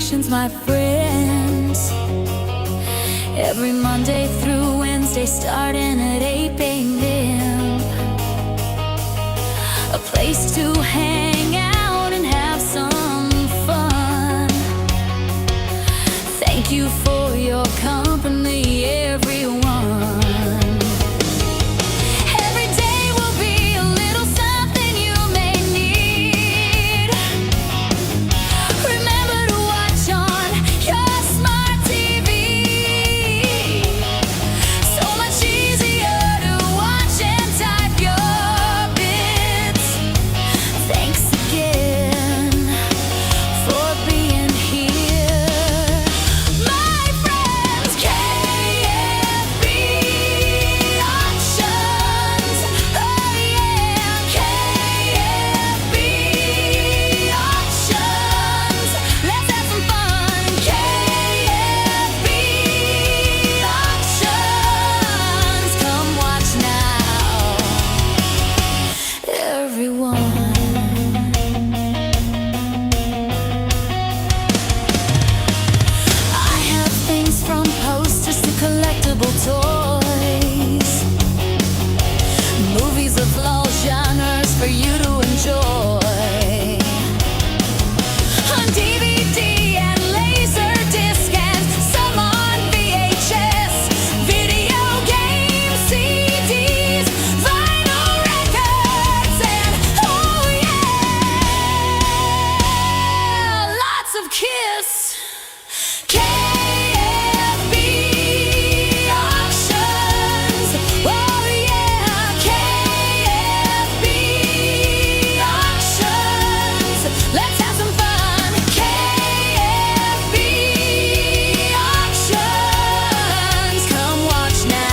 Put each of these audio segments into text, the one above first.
Conversations, my friends. Every Monday through Wednesday, starting at 8 a.m. A place to hang out and have some fun. Thank you for your company, everyone. Every day will be a little something you may need. Remember to watch on your smart TV. So much easier to watch and type your bits. Thanks again for being here, my friends. KFB Auctions, oh yeah, KFB Auctions. Let's have some fun. KFB Auctions, come watch now, everyone. I have things from posters to collectible toys, movies of all genres for you to enjoy. On DVD and Laserdisc and some on VHS, video games, CDs, vinyl records, and oh yeah, lots of Kiss. KFB Auctions, oh yeah, KFB Auctions. Let's have some fun. KFB Auctions, come watch now,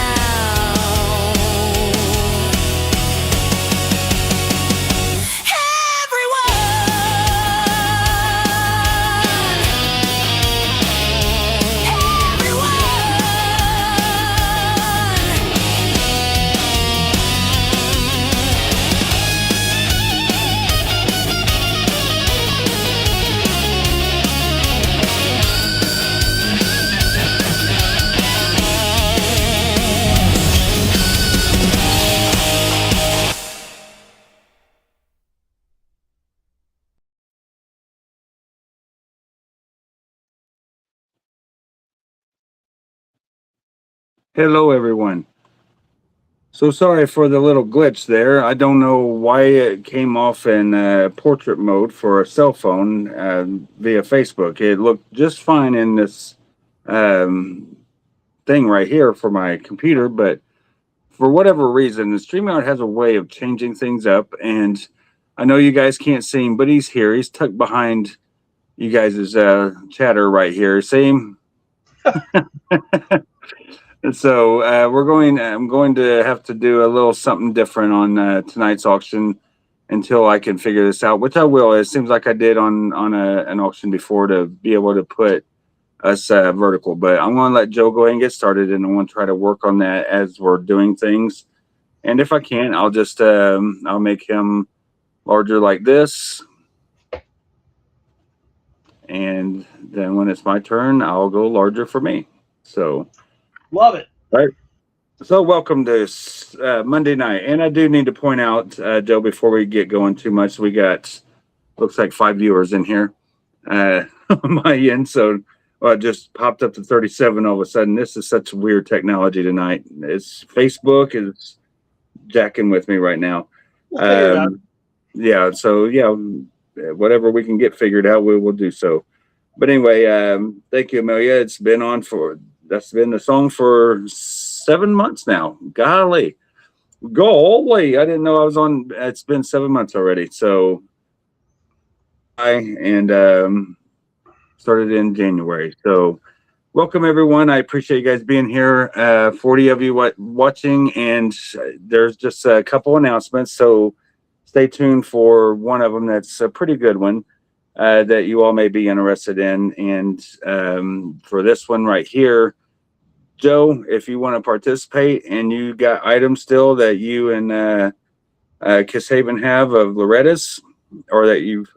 Hello, everyone. So sorry for the little glitch there. I don't know why it came off in portrait mode for a cell phone via Facebook. It looked just fine in this um, thing right here for my computer, but for whatever reason, the StreamYard has a way of changing things up. And I know you guys can't see him, but he's here. He's tucked behind you guys' chatter right here. See him? And so I'm going to have to do a little something different on tonight's auction until I can figure this out, which I will. It seems like I did on an auction before to be able to put us vertical. But I'm going to let Joe go ahead and get started, and I'm going to try to work on that as we're doing things. And if I can't, I'll just I'll make him larger like this. And then when it's my turn, I'll go larger for me. So. Love it. Right. So welcome to Monday night. And I do need to point out, Joe, before we get going too much, we got, looks like 5 viewers in here on my end. So it just popped up to 37 all of a sudden. This is such weird technology tonight. It's Facebook is jacking with me right now. Yeah. So, yeah, whatever we can get figured out, we will do so. But anyway, thank you, Amelia. It's been on for... That's been the song for 7 months now. Golly. I didn't know I was on. It's been 7 months already. So started in January. So welcome, everyone. I appreciate you guys being here. 40 of you watching, and there's just a couple announcements. So stay tuned for one of them that's a pretty good one. That you all may be interested in. And for this one right here, Joe, if you want to participate and you got items still that you and Kiss Haven have of Loretta's, or that you've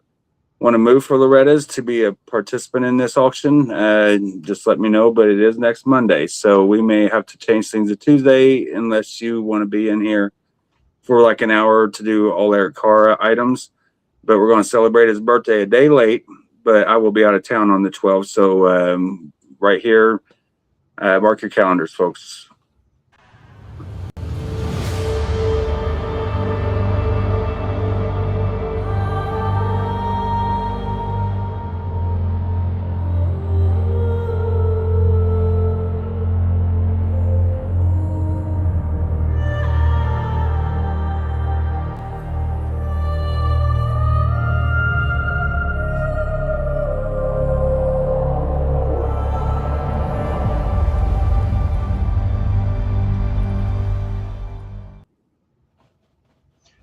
want to move for Loretta's to be a participant in this auction, just let me know. But it is next Monday, so we may have to change things to Tuesday unless you want to be in here for like an hour to do all Eric Carr items. But we're going to celebrate his birthday a day late. But I will be out of town on the 12th, so right here, mark your calendars, folks.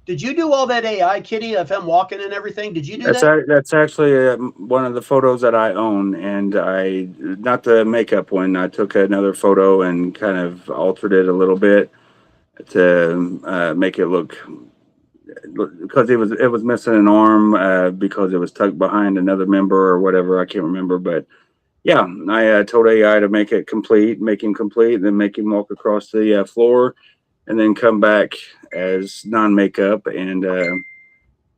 Did you do all that AI, Kitty, of him walking and everything? Did you do That's that? that's actually one of the photos that I own, and I not the makeup one. I took another photo and kind of altered it a little bit to make it look because it was missing an arm because it was tucked behind another member or whatever. I can't remember, but yeah, I told AI to make it complete, make him complete, then make him walk across the floor, and then come back as non-makeup and.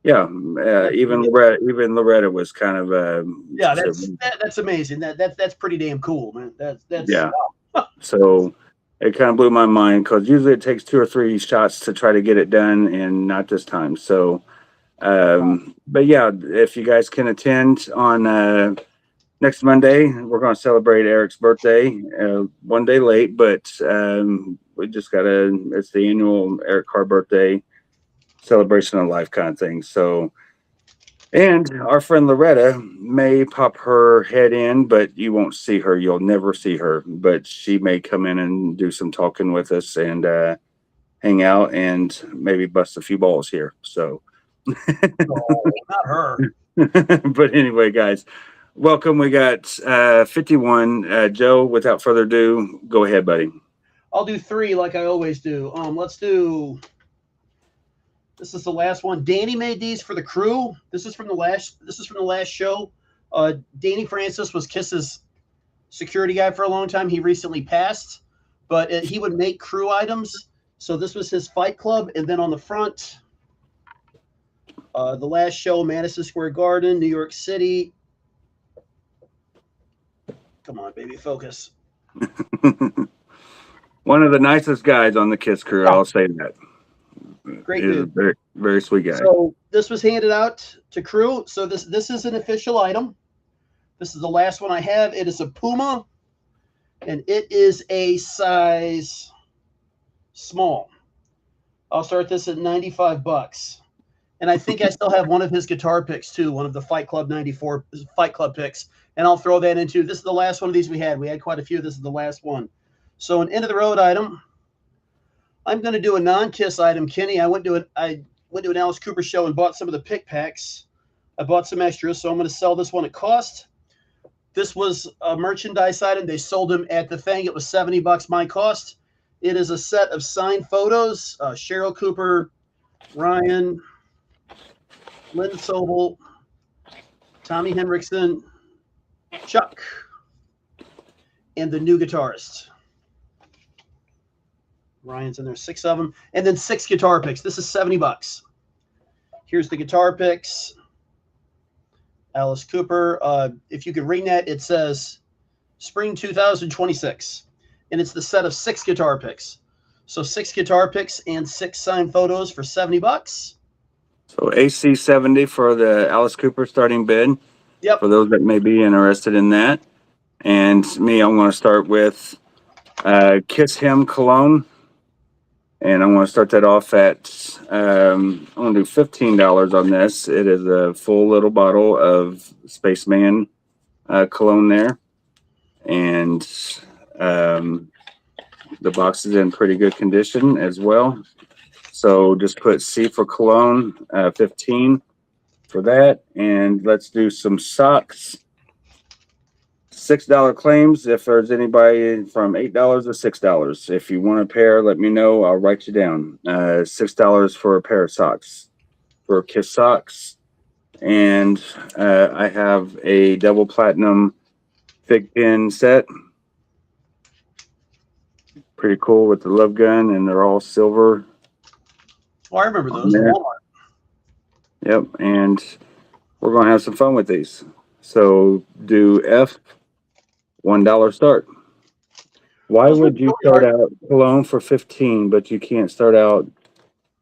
Yeah, even Loretta was kind of Yeah, that's amazing. That's pretty damn cool, man. That's yeah. So it kind of blew my mind because usually it takes 2 or 3 shots to try to get it done, and not this time. So, but yeah, if you guys can attend on next Monday, we're going to celebrate Eric's birthday. One day late, but we just it's the annual Eric Carr birthday celebration of life kind of thing. So. And our friend Loretta may pop her head in, but you won't see her. You'll never see her, but she may come in and do some talking with us and hang out and maybe bust a few balls here. So, Oh, not her. but anyway, guys, welcome. We got 51. Joe, without further ado, go ahead, buddy. I'll do 3 like I always do. Let's do. This is the last one. Danny made these for the crew. This is from the last show. Danny Francis was Kiss's security guy for a long time. He recently passed, but he would make crew items. So this was his Fight Club, and then on the front, the last show, Madison Square Garden, New York City. Come on, baby, focus. One of the nicest guys on the Kiss crew. I'll say that. Great He's dude. a very, very sweet guy. So this was handed out to crew. So this is an official item. This is the last one I have. It is a Puma, and it is a size small. I'll start this at $95. And I think I still have one of his guitar picks too, one of the Fight Club 94 Fight Club picks. And I'll throw that into, this is the last one of these we had. We had quite a few. This is the last one. So an end of the road item. I'm going to do a non-Kiss item, Kenny. I went to an Alice Cooper show and bought some of the pick packs. I bought some extras, so I'm going to sell this one at cost. This was a merchandise item. They sold them at the thing. It was $70 my cost. It is a set of signed photos. Cheryl Cooper, Ryan, Lynn Sobel, Tommy Henriksen, Chuck, and the new guitarist. Ryan's in there, 6 of them, and then 6 guitar picks. This is $70. Here's the guitar picks. Alice Cooper. If you could ring that, it says Spring 2026, and it's the set of 6 guitar picks. So 6 guitar picks and 6 signed photos for $70. So AC 70 for the Alice Cooper starting bid. Yep. For those that may be interested in that. And me, I'm going to start with Kiss Him Cologne. And I'm going to start that off at, I'm going to do $15 on this. It is a full little bottle of Spaceman cologne there. And the box is in pretty good condition as well. So just put C for cologne, 15 for that. And let's do some socks. $6 claims if there's anybody from $8 to $6. If you want a pair, let me know. I'll write you down. $6 for a pair of socks. For Kiss socks. and I have a double platinum fig pin set. Pretty cool with the love gun, and they're all silver Oh, I remember on those in there. Walmart. Yep, and we're gonna have some fun with these. So do F, $1 start. Why Those would wouldn't be you really start hard. out cologne for 15, but you can't start out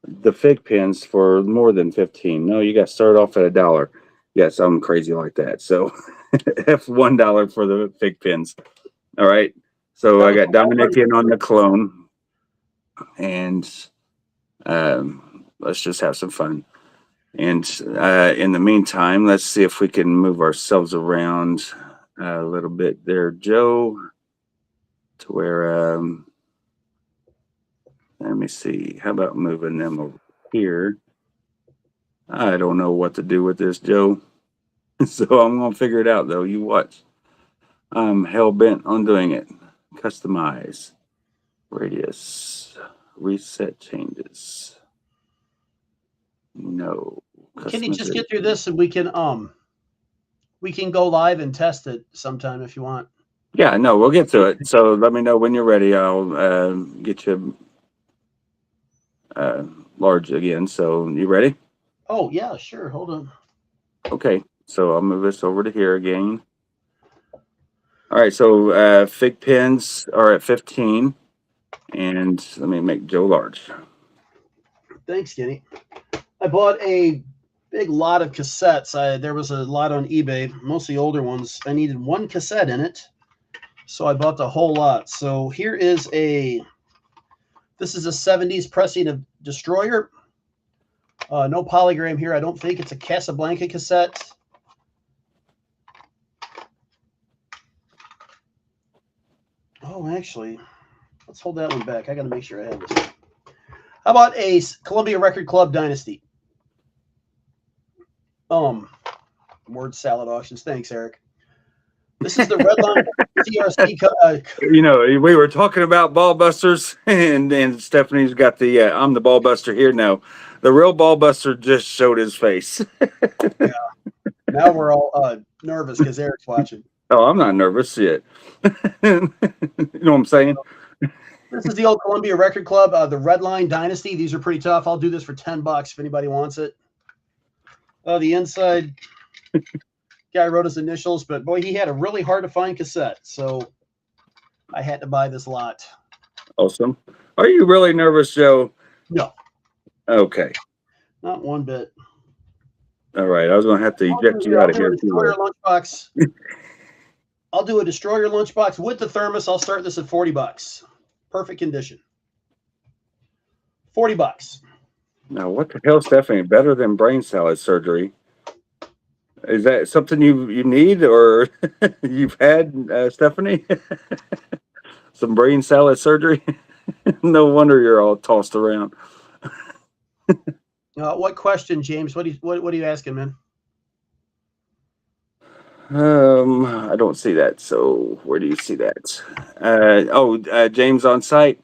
the fig pins for more than 15? No, you got to start off at $1. Yes, I'm crazy like that. So F $1 for the fig pins. All right. So That I was got a lot of Dominic money. in on the cologne, and let's just have some fun. And in the meantime, let's see if we can move ourselves around a little bit there, Joe, to where, let me see. How about moving them over here? I don't know what to do with this, Joe. So I'm going to figure it out, though. You watch. I'm hell bent on doing it. Customize, radius, reset changes. No. Can you just Customization. get through this and we can go live and test it sometime if you want. Yeah, no, we'll get to it. So let me know when you're ready. I'll get you large again. So you ready? Oh yeah, sure. Hold on. Okay. So I'll move this over to here again. All right. So fig pins are at 15, and let me make Joe large. Thanks, Kenny. I bought a big lot of cassettes. There was a lot on eBay, mostly older ones. I needed one cassette in it, so I bought the whole lot. So here is this is a 70s pressing of Destroyer. No polygram here. I don't think it's a Casablanca cassette. Oh, actually, let's hold that one back. I got to make sure I have this. How about a Columbia Record Club Dynasty? Word salad auctions. Thanks, Eric. This is the Redline CRC. You know, we were talking about ball busters, and Stephanie's got the I'm the ball buster here now. The real ball buster just showed his face. Yeah. Now we're all nervous because Eric's watching. Oh, I'm not nervous yet. You know what I'm saying? This is the old Columbia Record Club, the Redline Dynasty. These are pretty tough. I'll do this for $10 if anybody wants it. The inside guy wrote his initials, but boy, he had a really hard to find cassette, so I had to buy this lot. Awesome. Are you really nervous, Joe? No, Okay. not one bit. All right. I was going to have to eject you I'll out of do a here. Destroyer lunchbox. I'll do a Destroyer lunchbox with the thermos. I'll start this at $40. Perfect condition. $40. Now, what the hell, Stephanie? Better than brain salad surgery? Is that something you need, or you've had, Stephanie? Some brain salad surgery? No wonder you're all tossed around. What question, James? What are you asking, man? I don't see that. So where do you see that? James on site.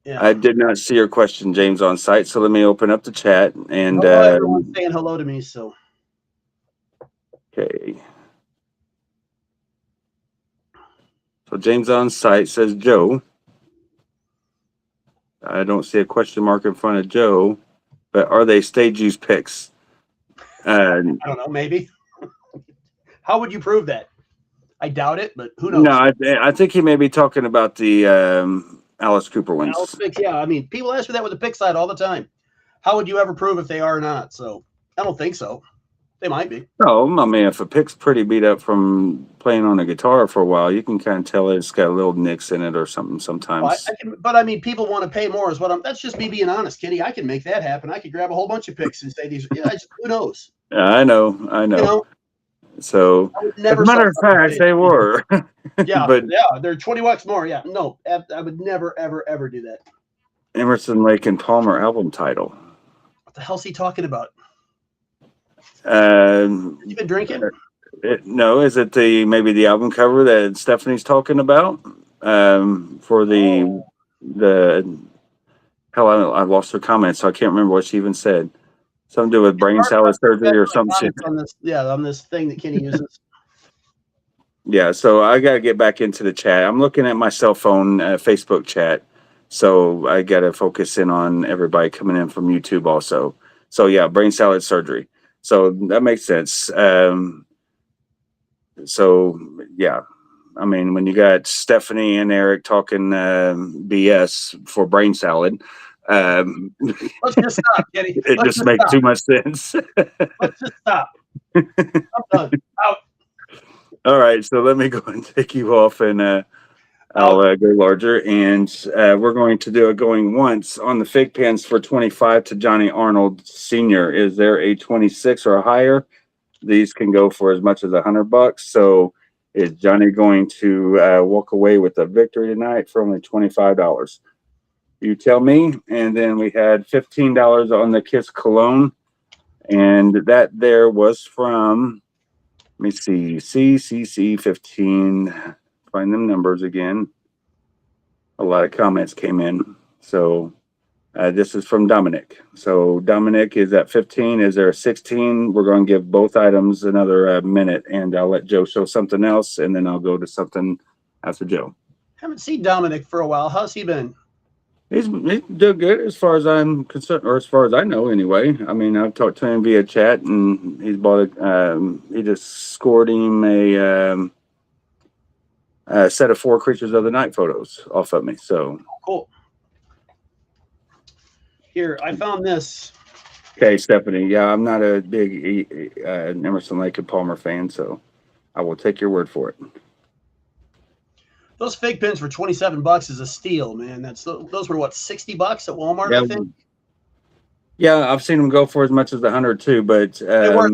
Yeah. I did not see your question, James on site. So let me open up the chat and Everyone's saying hello to me. So okay. So James on site says Joe. I don't see a question mark in front of Joe, but are they stage use picks? I don't know. Maybe. How would you prove that? I doubt it, but who knows? No, I think he may be talking about the Alice Cooper ones. Alice picks, yeah. I mean, people ask me that with the pick side all the time. How would you ever prove if they are or not? So I don't think so. They might be. No, I mean, if a pick's pretty beat up from playing on a guitar for a while, you can kind of tell it's got little nicks in it or something sometimes. Well, but I mean, people want to pay more. Is what I'm. That's just me being honest, Kenny. I can make that happen. I could grab a whole bunch of picks and say these. Yeah, who knows? Yeah, I know. You know, So, I would as never a matter of sell something fact, they were. Yeah, But yeah, they're $20 more. Yeah, no, I would never, ever, ever do that. Emerson, Lake and Palmer album title. What the hell's he talking about? Um, You been drinking? no, is it maybe the album cover that Stephanie's talking about? For the hell, I lost her comment, so I can't remember what she even said. Something to do with brain salad surgery or some shit. On this, on this thing that Kenny uses. Yeah, so I got to get back into the chat. I'm looking at my cell phone Facebook chat, so I got to focus in on everybody coming in from YouTube also. So yeah, brain salad surgery. So that makes sense. So yeah, I mean, when you got Stephanie and Eric talking BS for brain salad, Let's just stop, Kenny. it just makes too much sense. Let's just stop. I'm done. Out. All right, so let me go and take you off, and I'll go larger, and we're going to do a going once on the fig pens for 25 to Johnny Arnold Sr. Is there a 26 or higher? These can go for as much as $100. So is Johnny going to walk away with a victory tonight for only $25? You tell me. And then we had $15 on the Kiss Cologne, and that there was from, let me see, CCC 15. Find them numbers again. A lot of comments came in. So this is from Dominic. So Dominic is at 15. Is there a 16? We're going to give both items another minute, and I'll let Joe show something else, and then I'll go to something after Joe. Haven't seen Dominic for a while. How's he been? He's doing good as far as I'm concerned, or as far as I know anyway. I mean, I've talked to him via chat, and he's bought he just scored him a set of 4 Creatures of the Night photos off of me. So cool. Here, I found this. Okay, Stephanie. Yeah, I'm not a big Emerson, Lake and Palmer fan, so I will take your word for it. Those fig pens for $27 is a steal, man. Those were what, $60 at Walmart, Yeah, I think. Yeah, I've seen them go for as much as 100 too, but They were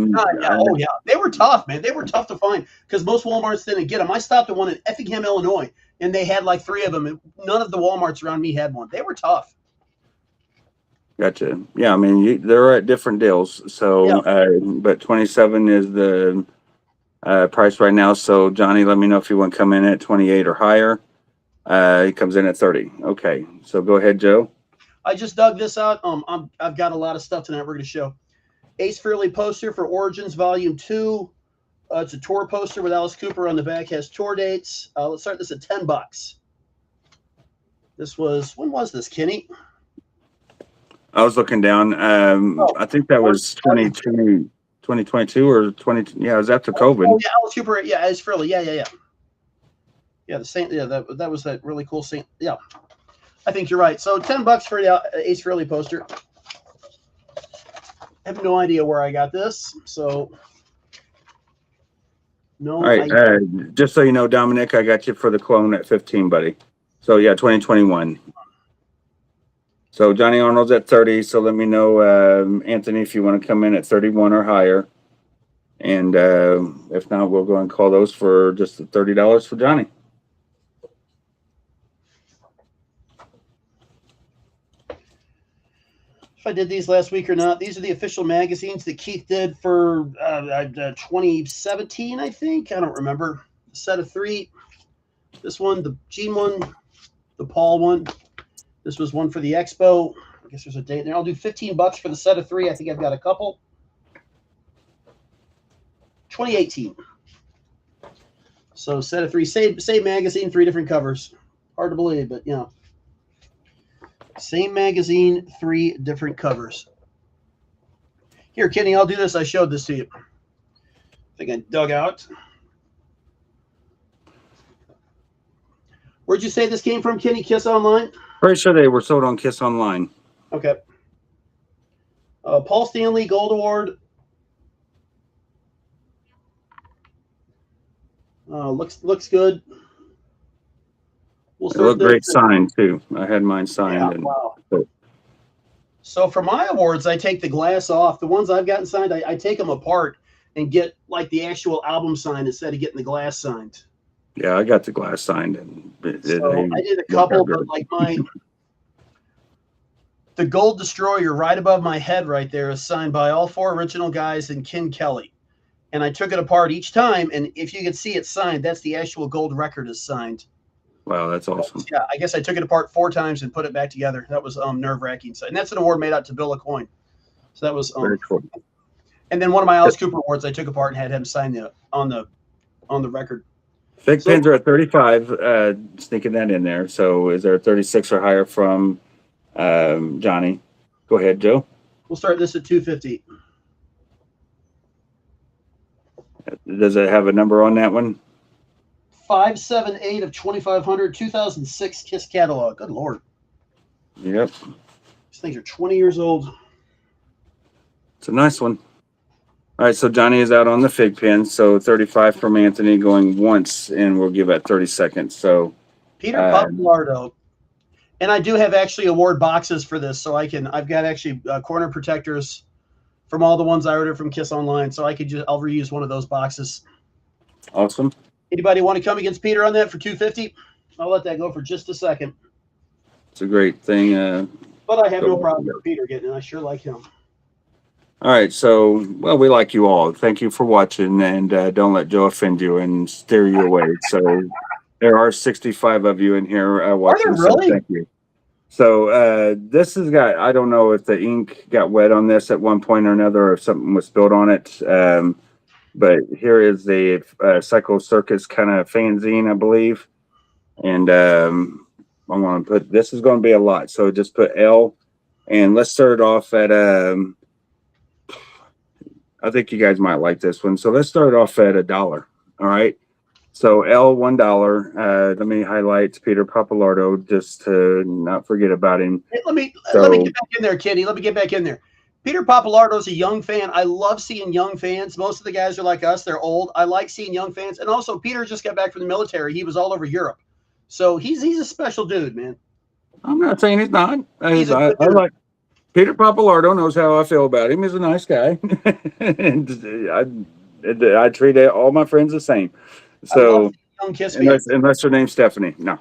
they were tough, man. They were tough to find because most Walmarts didn't get them. I stopped at one in Effingham, Illinois, and they had like 3 of them, and none of the Walmarts around me had one. They were tough. Gotcha. Yeah, I mean they're at different deals. So, but 27 is the price right now. So Johnny, let me know if you want to come in at 28 or higher. He comes in at 30. Okay, so go ahead, Joe. I just dug this out. I've got a lot of stuff tonight we're going to show. Ace Frehley poster for Origins Volume 2. It's a tour poster with Alice Cooper on the back. Has tour dates. Let's start this at $10. This was, when was this, Kenny? I was looking down. I think that was 2022 or 20. Yeah, it was after COVID. Oh, yeah, Alice Cooper. Yeah, Ace Frehley. Yeah. Yeah, the Saint. Yeah, that was that really cool Saint. Yeah, I think you're right. So $10 for the Ace Frehley poster. I have no idea where I got this. So no. All right. Just so you know, Dominic, I got you for the clone at 15, buddy. So yeah, 2021. So Johnny Arnold's at 30. So let me know, Anthony, if you want to come in at 31 or higher. And if not, we'll go and call those for just $30 for Johnny. If I did these last week or not. These are the official magazines that Keith did for 2017, I think. I don't remember. A set of 3. This one, the Gene one, the Paul one. This was one for the Expo. I guess there's a date there. I'll do $15 for the set of 3. I think I've got a couple. 2018. So set of 3, same magazine, 3 different covers. Hard to believe, but yeah. Same magazine, 3 different covers. Here, Kenny, I'll do this. I showed this to you. I think I dug out. Where'd you say this came from, Kenny? Kiss Online? Pretty sure they were sold on Kiss Online. Okay. Paul Stanley Gold Award. Looks good. It looked great signed too. I had mine signed. Yeah, wow. So for my awards, I take the glass off. The ones I've gotten signed, I take them apart and get like the actual album signed instead of getting the glass signed. Yeah, I got the glass signed, and I did a couple, but like the Gold Destroyer right above my head right there is signed by all 4 original guys and Ken Kelly. And I took it apart each time, and if you can see it signed, that's the actual gold record is signed. Wow, that's awesome. Yeah, I guess I took it apart 4 times and put it back together. That was nerve-wracking. And that's an award made out to Bill Aucoin. So that was Very cool. and then one of my Alice Cooper awards I took apart and had him sign on the record. Fig So- pins are at 35, sneaking that in there. So is there a 36 or higher from Johnny? Go ahead, Joe. We'll start this at 250. Does it have a number on that one? 578 of 2500, 2006 Kiss catalog. Good Lord. Yep. These things are 20 years old. It's a nice one. All right, so Johnny is out on the fig pin. So 35 from Anthony going once, and we'll give it 30 seconds. So Peter Papalardo. And I do have actually award boxes for this, so I've got actually corner protectors from all the ones I ordered from Kiss Online, so I'll reuse one of those boxes. awesome. Anybody want to come against Peter on that for 250? I'll let that go for just a second. It's a great thing. But I have no problem with Peter getting it. I sure like him. All right, so well, we like you all. Thank you for watching, and don't let Joe offend you and steer you away. So there are 65 of you in here watching. Are there really? So thank you. So this has got, I don't know if the ink got wet on this at one point or another, or if something was spilled on it. But here is the Psycho Circus kind of fanzine, I believe. And I'm going to put, this is going to be a lot. So just put L, and let's start it off at, I think you guys might like this one. So let's start off at $1. All right. So L, $1. Let me highlight Peter Papalardo just to not forget about him. Hey, let me get back in there, Kenny. Let me get back in there. Peter Papalardo is a young fan. I love seeing young fans. Most of the guys are like us. They're old. I like seeing young fans. And also, Peter just got back from the military. He was all over Europe. So he's a special dude, man. I'm not saying he's not. He's a I good dude. like Peter Papalardo knows how I feel about him. He's a nice guy. And I treat all my friends the same. I love So seeing young Kiss fans. unless her name's Stephanie. No.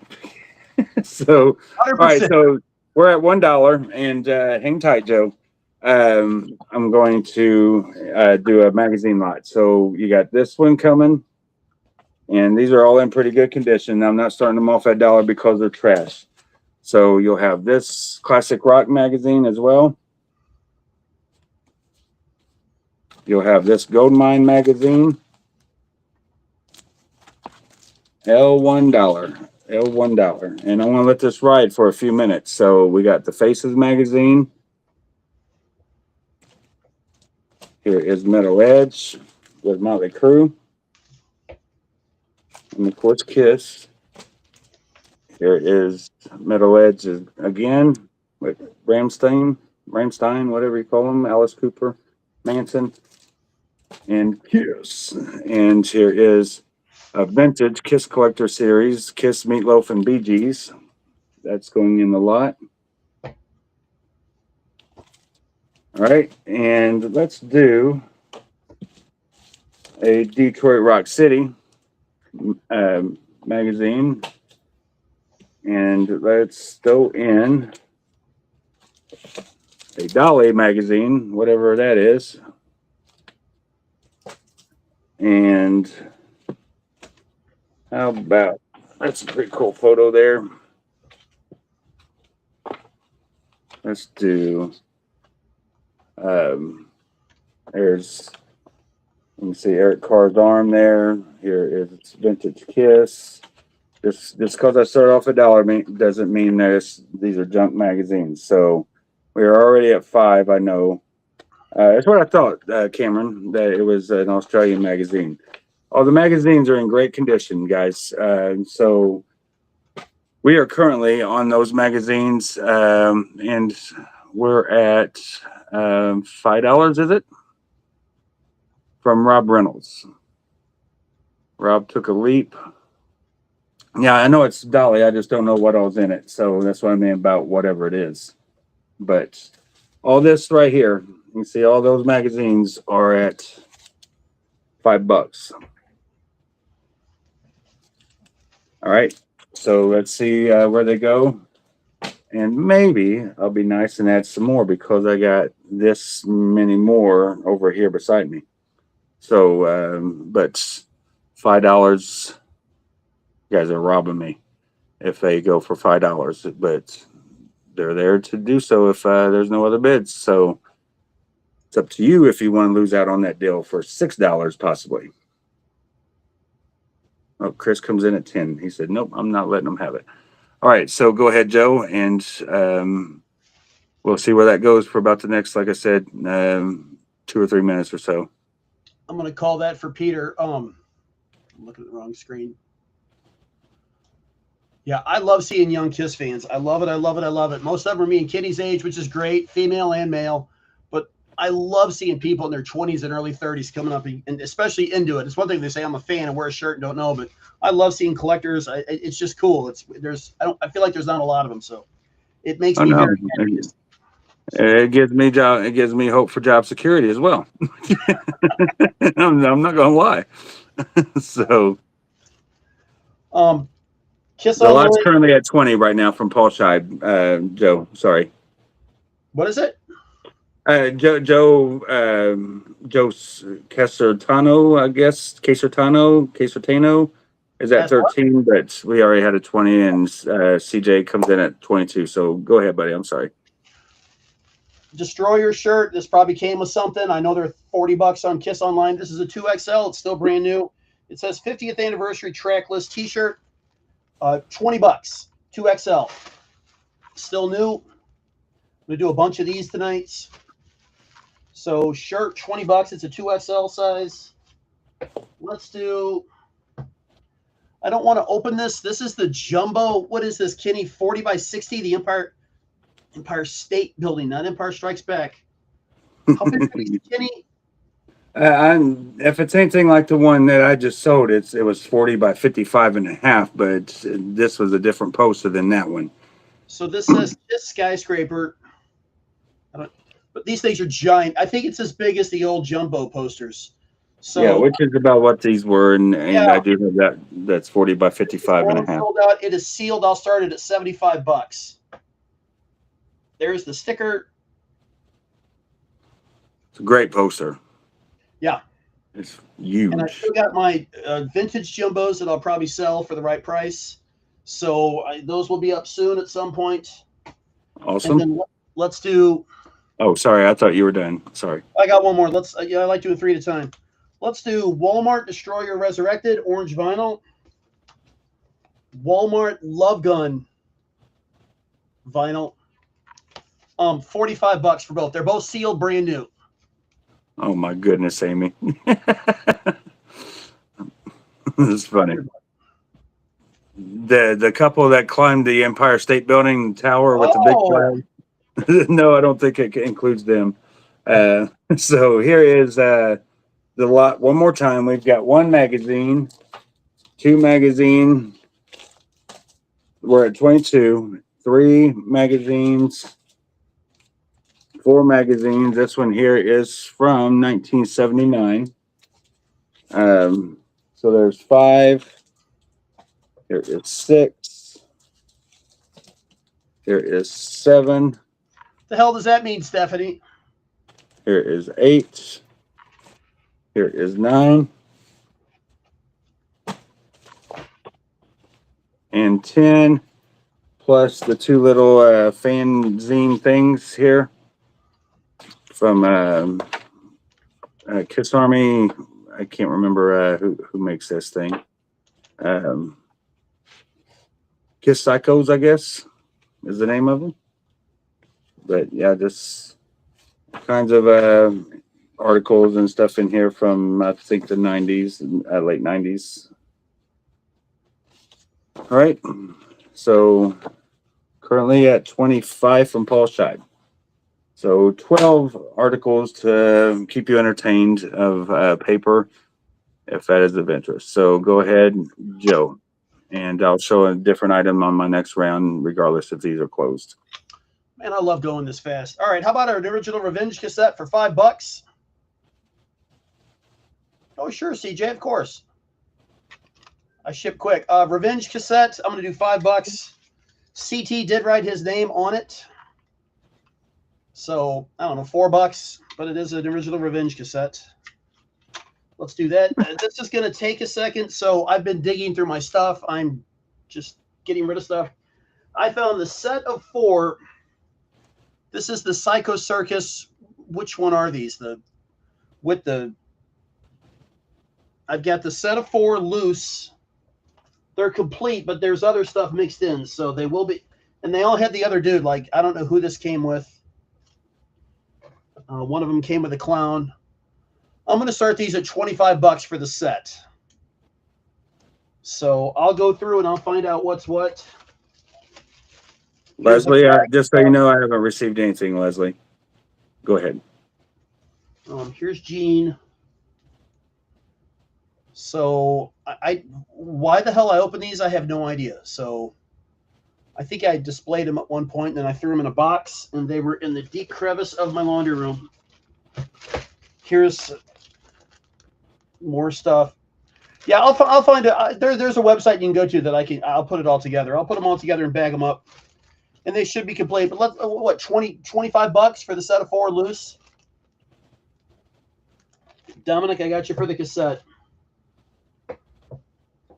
So 100%. all right, so we're at $1, and hang tight, Joe. I'm going to do a magazine lot. So you got this one coming, and these are all in pretty good condition. I'm not starting them off at $1 because they're trash. So you'll have this classic rock magazine as well. You'll have this Gold Mine magazine. L$1. L$1. And I want to let this ride for a few minutes. So we got the Faces magazine. Here is Metal Edge with Motley Crue. And of course, Kiss. Here is Metal Edge again with Ramstein, whatever you call them, Alice Cooper, Manson, and Kiss. And here is a vintage Kiss collector series, Kiss, Meatloaf, and Bee Gees. That's going in the lot. All right, and let's do a Detroit Rock City magazine. And let's throw in a Dolly magazine, whatever that is. And how about, that's a pretty cool photo there. Let's do, there's, let me see, Eric Carr's arm there. Here is Vintage Kiss. Just because I start off at $1 doesn't mean these are junk magazines. So we are already at $5, I know. That's what I thought, Cameron, that it was an Australian magazine. All the magazines are in great condition, guys. So we are currently on those magazines, and we're at $5, is it? From Rob Reynolds. Rob took a leap. Yeah, I know it's Dolly. I just don't know what all's in it. So that's what I mean about whatever it is. But all this right here, you can see all those magazines are at $5. All right. So let's see where they go. And maybe I'll be nice and add some more because I got this many more over here beside me. So, but $5. You guys are robbing me if they go for $5, but they're there to do so if there's no other bids. So It's up to you if you want to lose out on that deal for $6 possibly. Oh, Chris comes in at 10. He said, nope, I'm not letting them have it. All right, so go ahead, Joe, and we'll see where that goes for about the next, like I said, 2 or 3 minutes or so. I'm going to call that for Peter. I'm looking at the wrong screen. Yeah, I love seeing young Kiss fans. I love it. I love it. I love it. Most of them are me and Kitty's age, which is great, female and male. But I love seeing people in their 20s and early 30s coming up and especially into it. It's one thing they say I'm a fan and wear a shirt and don't know, but I love seeing collectors. It's just cool. I feel like there's not a lot of them, so it makes me very happy. It gives me job. It gives me hope for job security as well. I'm not gonna lie. So Kiss the lot's Online. currently at 20 right now from Paul Scheid. Joe, sorry. What is it? Joe Casertano, I guess. Casertano is at That's what? 13, but we already had a 20, and CJ comes in at 22. So go ahead, buddy. I'm sorry. Destroyer shirt. This probably came with something. I know they're $40 on Kiss Online. This is a 2XL. It's still brand new. It says 50th anniversary track list T-shirt. $20. 2XL. Still new. I'm gonna do a bunch of these tonight. So shirt, $20. It's a 2XL size. Let's do. I don't want to open this. This is the jumbo. What is this, Kenny? 40 by 60. The Empire State Building, not Empire Strikes Back. How big are these, Kenny? If it's anything like the one that I just sold, it was 40 by 55 and a half, but this was a different poster than that one. So this says this skyscraper. But these things are giant. I think it's as big as the old jumbo posters. So yeah, which is about what these were, and Yeah. I do have that. That's 40 by 55 and a half. sold out. It is sealed. I'll start it at $75. There's the sticker. It's a great poster. Yeah. It's huge. And I still got my vintage jumbos that I'll probably sell for the right price. So those will be up soon at some point. Awesome. And then let's do. Oh, sorry. I thought you were done. Sorry. I got one more. I like doing 3 at a time. Let's do Walmart Destroyer Resurrected orange vinyl. Walmart Love Gun vinyl. $45 for both. They're both sealed, brand new. Oh my goodness, Amy. This is funny. The couple that climbed the Empire State Building tower with the big flag. No, I don't think it includes them. So here is the lot one more time. We've got 1 magazine, 2 magazine. We're at 22, 3 magazines, 4 magazines. This one here is from 1979. So there's 5. Here is 6. Here is 7. The hell does that mean, Stephanie? Here is 8. Here is 9. And 10, plus the 2 little fanzine things here from Kiss Army. I can't remember who makes this thing. Kiss Psychos, I guess, is the name of them. But yeah, just kinds of articles and stuff in here from, I think, the 90s, late 90s. All right. So currently at 25 from Paul Scheid. So 12 articles to keep you entertained of paper, if that is of interest. So go ahead, Joe, and I'll show a different item on my next round, regardless if these are closed. Man, I love going this fast. All right, how about our original Revenge cassette for $5? Oh, sure, CJ, of course. I ship quick. Revenge cassette, I'm going to do $5. CT did write his name on it. So, I don't know, $4, but it is an original Revenge cassette. Let's do that. This is going to take a second. So, I've been digging through my stuff. I'm just getting rid of stuff. I found the set of 4. This is the Psycho Circus which one are these? I've got the set of 4 loose. They're complete, but there's other stuff mixed in, so they will be. And they all had the other dude. Like, I don't know who this came with. One of them came with a clown. I'm going to start these at $25 for the set. So I'll go through and I'll find out what's what. Leslie, just so you know, I haven't received anything, Leslie. Go ahead. Here's Gene. So why the hell I opened these, I have no idea. So I think I displayed them at one point, and then I threw them in a box, and they were in the deep crevice of my laundry room. Here's more stuff. Yeah, I'll find it. There's a website you can go to I'll put it all together. I'll put them all together and bag them up, and they should be complete. But what, $25 for the set of 4 loose? Dominic, I got you for the cassette.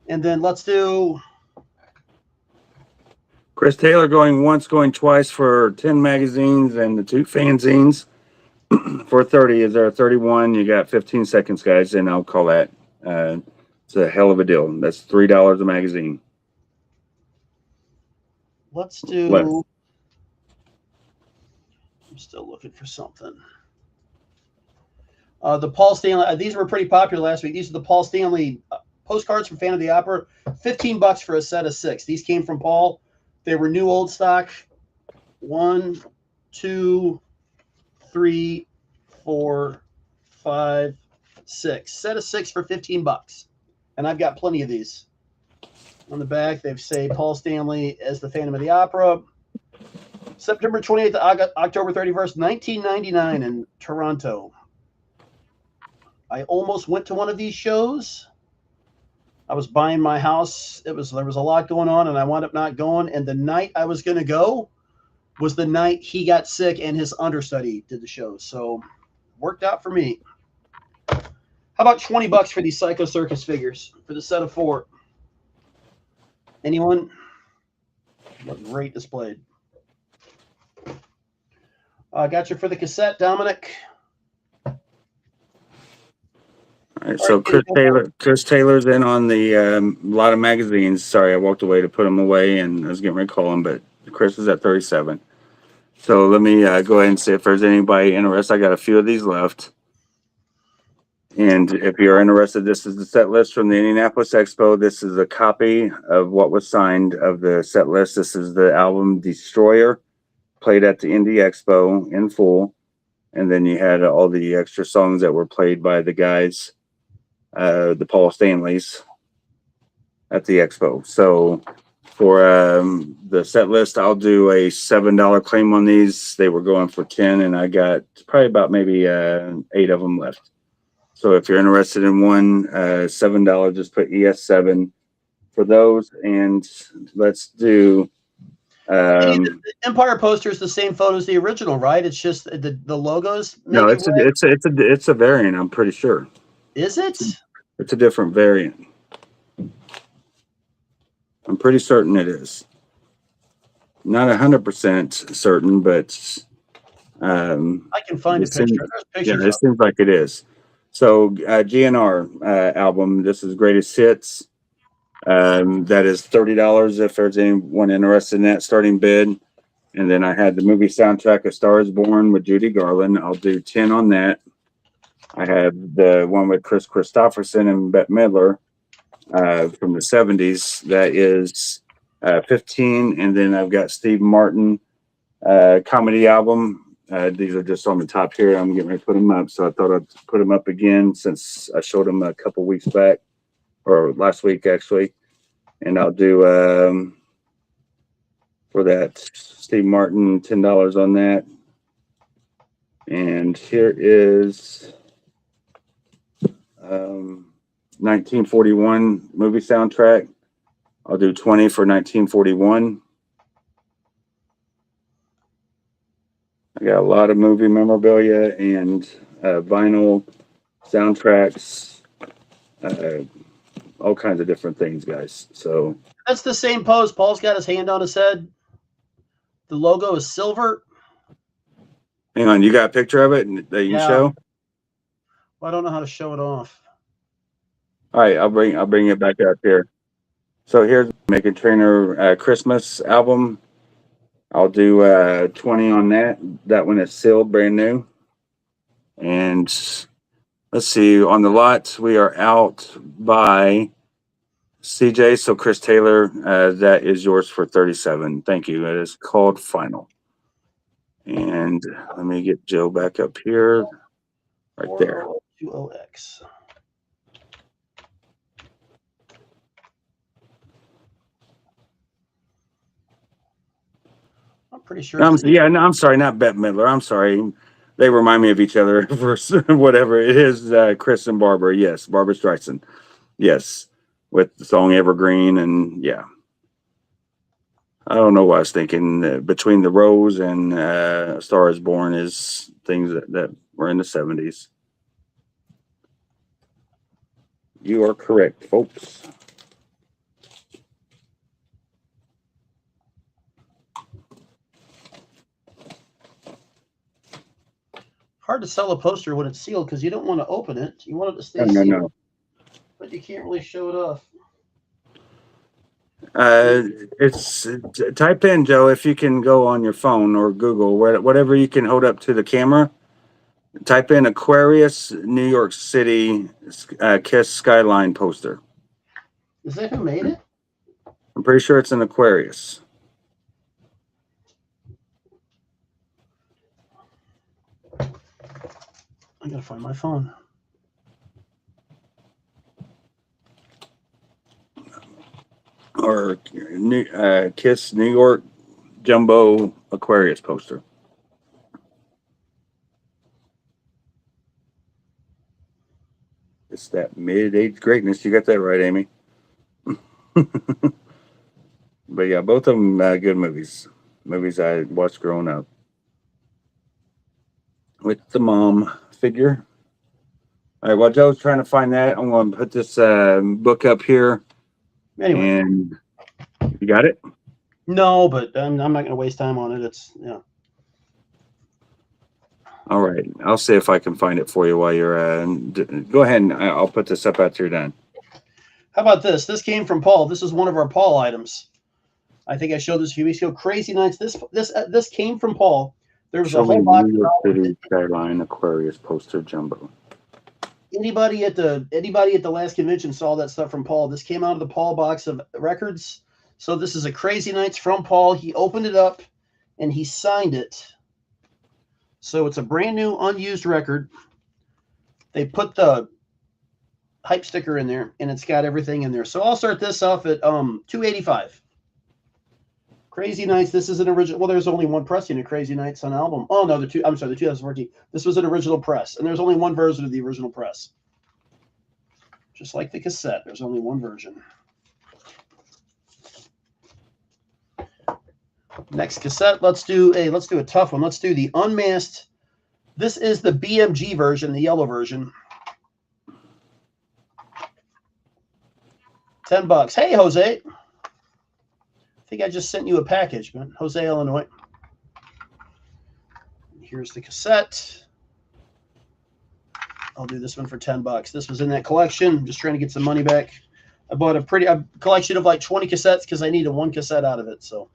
And then let's do Chris Taylor going once, going twice for 10 magazines and the 2 fanzines for 30. Is there a 31? You got 15 seconds, guys, and I'll call that. It's a hell of a deal. That's $3 a magazine. Let's do. What? I'm still looking for something. The Paul Stanley. These were pretty popular last week. These are the Paul Stanley postcards from Fan of the Opera. $15 for a set of 6. These came from Paul. They were new old stock. 1, 2, 3, 4, 5, 6. Set of 6 for $15. And I've got plenty of these. On the back, they say Paul Stanley as the Phantom of the Opera. September 28th to October 31st, 1999 in Toronto. I almost went to one of these shows. I was buying my house. There was a lot going on, and I wound up not going. And the night I was going to go was the night he got sick and his understudy did the show. So worked out for me. How about $20 for these Psycho Circus figures for the set of 4? Anyone? Look great displayed. Got you for the cassette, Dominic. All right, so Chris Taylor's in on the lot of magazines. Sorry, I walked away to put them away, and I was getting ready to call him, but Chris is at 37. So let me go ahead and see if there's anybody interested. I got a few of these left. And if you're interested, this is the set list from the Indianapolis Expo. This is a copy of what was signed of the set list. This is the album Destroyer, played at the Indy Expo in full. And then you had all the extra songs that were played by the guys, the Paul Stanleys at the Expo. So for the set list, I'll do a $7 claim on these. They were going for 10, and I got probably about maybe 8 of them left. So if you're interested in one, $7, just put ES7 for those. And let's do. The Empire poster is the same photo as the original, right? It's just the logos. No, it's a variant. I'm pretty sure. Is it? It's a different variant. I'm pretty certain it is. Not 100% certain, but I can find a picture. There's pictures. Yeah, it seems like it is. So GNR album. This is Greatest Hits. That is $30 if there's anyone interested in that starting bid. And then I had the movie soundtrack A Star Is Born with Judy Garland. I'll do 10 on that. I have the one with Chris Christopherson and Bette Midler from the 70s. That is 15. And then I've got Steve Martin comedy album. These are just on the top here. I'm getting ready to put them up. So I thought I'd put them up again since I showed them a couple weeks back, or last week actually. And I'll do for that Steve Martin $10 on that. And here is 1941 movie soundtrack. I'll do 20 for 1941. I got a lot of movie memorabilia and vinyl soundtracks, all kinds of different things, guys. So that's the same pose. Paul's got his hand on his head. The logo is silver. Hang on, you got a picture of it that you can Yeah. show? Well, I don't know how to show it off. All right, I'll bring it back up here. So here's Megan Trainor Christmas album. I'll do 20 on that. That one is sealed, brand new. And let's see, on the lot we are out by CJ. So Chris Taylor, that is yours for 37. Thank you. It is called Final. And let me get Joe back up here, right there. 4020X. I'm pretty sure. Yeah, no, I'm sorry, not Bette Midler. I'm sorry. They remind me of each other for whatever it is. Chris and Barbara. Yes, Barbara Streisand. Yes, with the song Evergreen. And yeah, I don't know what I was thinking. Between the Rose and A Star is Born is things that were in the 70s. You are correct, folks. Hard to sell a poster when it's sealed because you don't want to open it. You want it to stay No, sealed, no. but you can't really show it off. It's type in, Joe, if you can go on your phone or Google, whatever you can hold up to the camera. Type in Aquarius, New York City, Kiss Skyline poster. Is that who made it? I'm pretty sure it's an Aquarius. I gotta find my phone. Or Kiss New York Jumbo Aquarius poster. It's that mid-age greatness. You got that right, Amy. But yeah, both of them good movies. Movies I watched growing up. With the mom figure. All right, while Joe's trying to find that, I'm going to put this book up here. Anyway, And you got it? no, but I'm not gonna waste time on it. It's yeah. All right. I'll see if I can find it for you while you're go ahead and I'll put this up after you're done. How about this? This came from Paul. This is one of our Paul items. I think I showed this a few weeks ago. Crazy Nights. This came from Paul. There was a whole box. New York City Skyline Aquarius poster jumbo. Anybody at the last convention saw that stuff from Paul. This came out of the Paul box of records. So this is a Crazy Nights from Paul. He opened it up and he signed it. So it's a brand new unused record. They put the hype sticker in there and it's got everything in there. So I'll start this off at $285. Crazy Nights. This is an original. Well, there's only one pressing of Crazy Nights on album. Oh no, the 2014. This was an original press, and there's only one version of the original press. Just like the cassette, there's only one version. Next cassette, let's do a tough one. Let's do the unmasked. This is the BMG version, the yellow version. $10. Hey, Jose. I think I just sent you a package, man. Jose, Illinois. Here's the cassette. I'll do this one for $10. This was in that collection. I'm just trying to get some money back. I bought a collection of like 20 cassettes because I needed one cassette out of it. So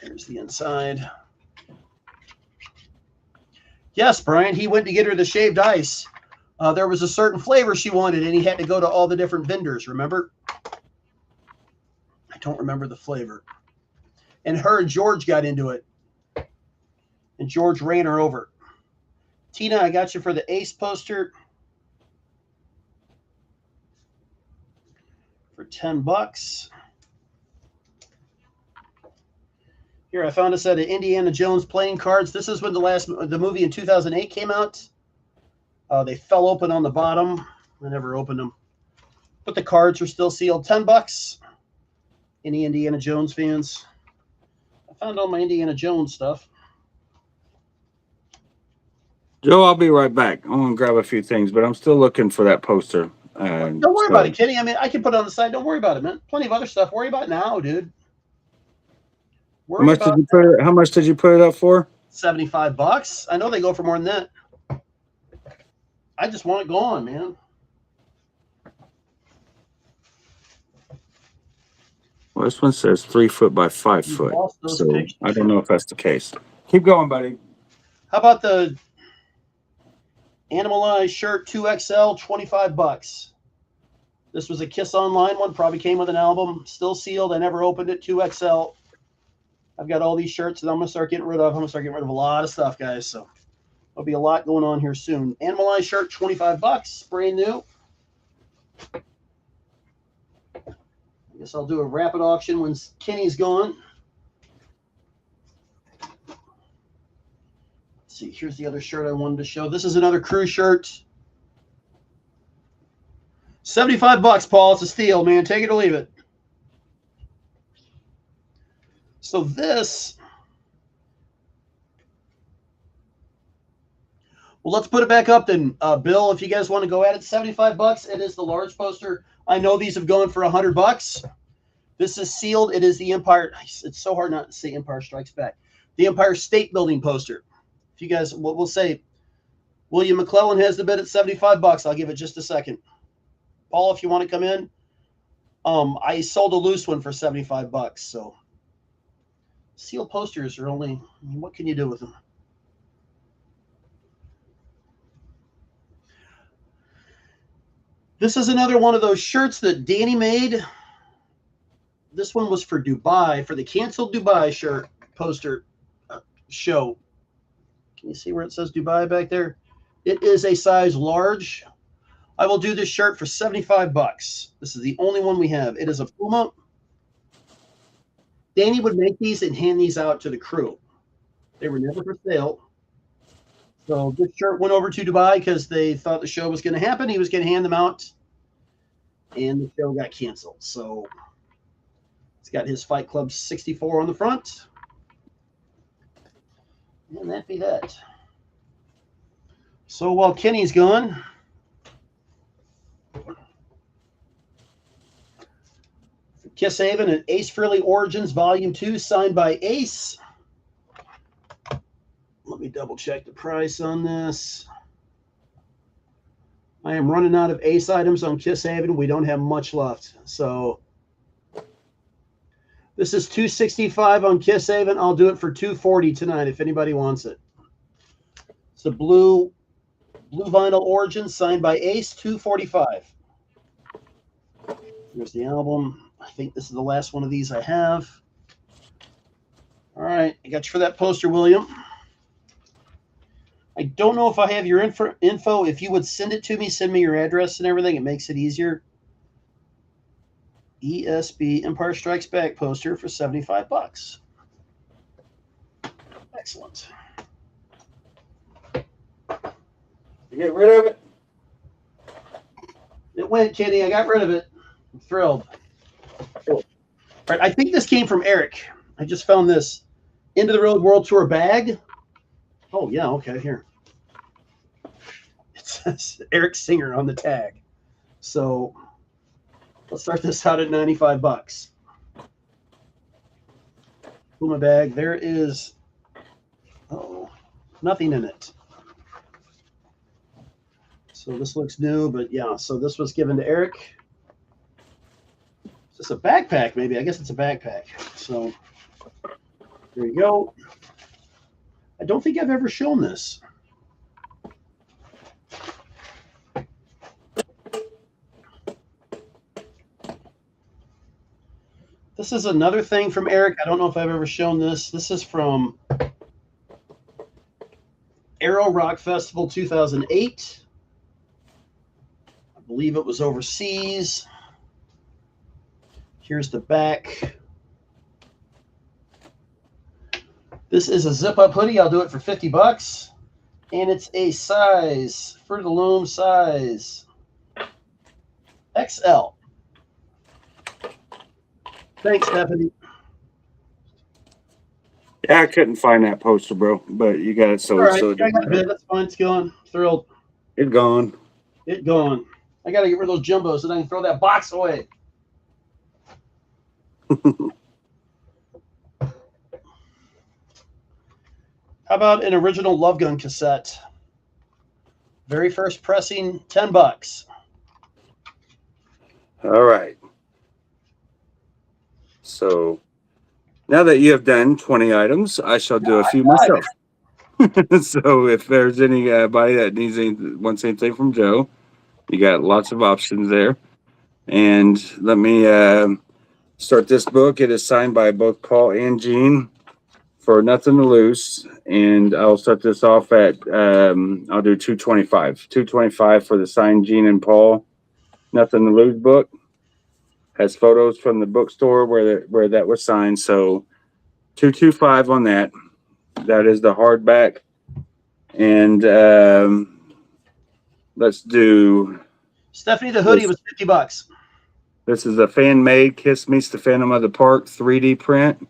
here's the inside. Yes, Brian, he went to get her the shaved ice. There was a certain flavor she wanted, and he had to go to all the different vendors, remember? I don't remember the flavor. And her and George got into it. And George ran her over. Tina, I got you for the Ace poster for $10. Here, I found a set of Indiana Jones playing cards. This is when the movie in 2008 came out. They fell open on the bottom. I never opened them. But the cards are still sealed. $10. Any Indiana Jones fans? I found all my Indiana Jones stuff. Joe, I'll be right back. I'm going to grab a few things, but I'm still looking for that poster. Don't worry about it, Kenny. I mean, I can put it on the side. Don't worry about it, man. Plenty of other stuff. Worry about it now, dude. How much did you put it up for? $75. I know they go for more than that. I just want it gone, man. Well, this one says 3 foot by 5 You foot. lost those So pictures. I don't know if that's the case. Keep going, buddy. How about the Animalized shirt 2XL, $25. This was a Kiss Online one, probably came with an album, still sealed. I never opened it, 2XL. I've got all these shirts that I'm going to start getting rid of. I'm going to start getting rid of a lot of stuff, guys. So there'll be a lot going on here soon. Animalized shirt, $25, brand new. I guess I'll do a rapid auction when Kenny's gone. Let's see, here's the other shirt I wanted to show. This is another crew shirt. $75, Paul. It's a steal, man. Take it or leave it. So this, well, let's put it back up then, Bill. If you guys want to go at it, $75. It is the large poster. I know these have gone for $100. This is sealed. It is the Empire. It's so hard not to say Empire Strikes Back. The Empire State Building poster. If you guys, we'll say William McClellan has the bid at $75. I'll give it just a second. Paul, if you want to come in, I sold a loose one for $75. So sealed posters are only, I mean, what can you do with them? This is another one of those shirts that Danny made. This one was for Dubai, for the canceled Dubai shirt poster show. Can you see where it says Dubai back there? It is a size large. I will do this shirt for $75. This is the only one we have. It is a Puma. Danny would make these and hand these out to the crew. They were never for sale. So this shirt went over to Dubai because they thought the show was going to happen. He was going to hand them out, and the show got canceled. So it's got his Fight Club 64 on the front. And that'd be that. So while Kenny's gone, Kiss Haven and Ace Frehley Origins Volume 2, signed by Ace. Let me double check the price on this. I am running out of Ace items on Kiss Haven. We don't have much left. So this is $265 on Kiss Haven. I'll do it for $240 tonight if anybody wants it. It's a blue vinyl Origins signed by Ace, $245. Here's the album. I think this is the last one of these I have. All right, I got you for that poster, William. I don't know if I have your info. If you would send it to me, send me your address and everything. It makes it easier. ESB Empire Strikes Back poster for $75. Excellent. You get rid of it? It went, Kenny. I got rid of it. I'm thrilled. All right, I think this came from Eric. I just found this Into the Road World Tour bag. Oh, yeah, okay, here. It says Eric Singer on the tag. So let's start this out at $95. Puma bag. There is nothing in it. So this looks new, but yeah, so this was given to Eric. Is this a backpack, maybe? I guess it's a backpack. So there you go. I don't think I've ever shown this. This is another thing from Eric. I don't know if I've ever shown this. This is from Aero Rock Festival 2008. I believe it was overseas. Here's the back. This is a zip-up hoodie. I'll do it for $50. And it's a size, Fruit of the Loom size XL. Thanks, Stephanie. Yeah, I couldn't find that poster, bro. But you got it sold. All right, So I got it. That's fine. It's gone. Thrilled. it's gone. It gone. I got to get rid of those jumbos so I can throw that box away. How How about an original Love Gun cassette? Very first pressing, $10. All right. So now that you have done 20 items, I shall do a few myself. So if there's anybody that wants anything from Joe, you got lots of options there. And let me start this book. It is signed by both Paul and Gene for Nothing to Lose. And I'll start this off at, I'll do 225. 225 for the signed Gene and Paul Nothing to Lose book. Has photos from the bookstore where that was signed. So 225 on that. That is the hardback. And let's do. Stephanie the hoodie was $50. This is a fan made Kiss Meets the Phantom of the Park 3D print.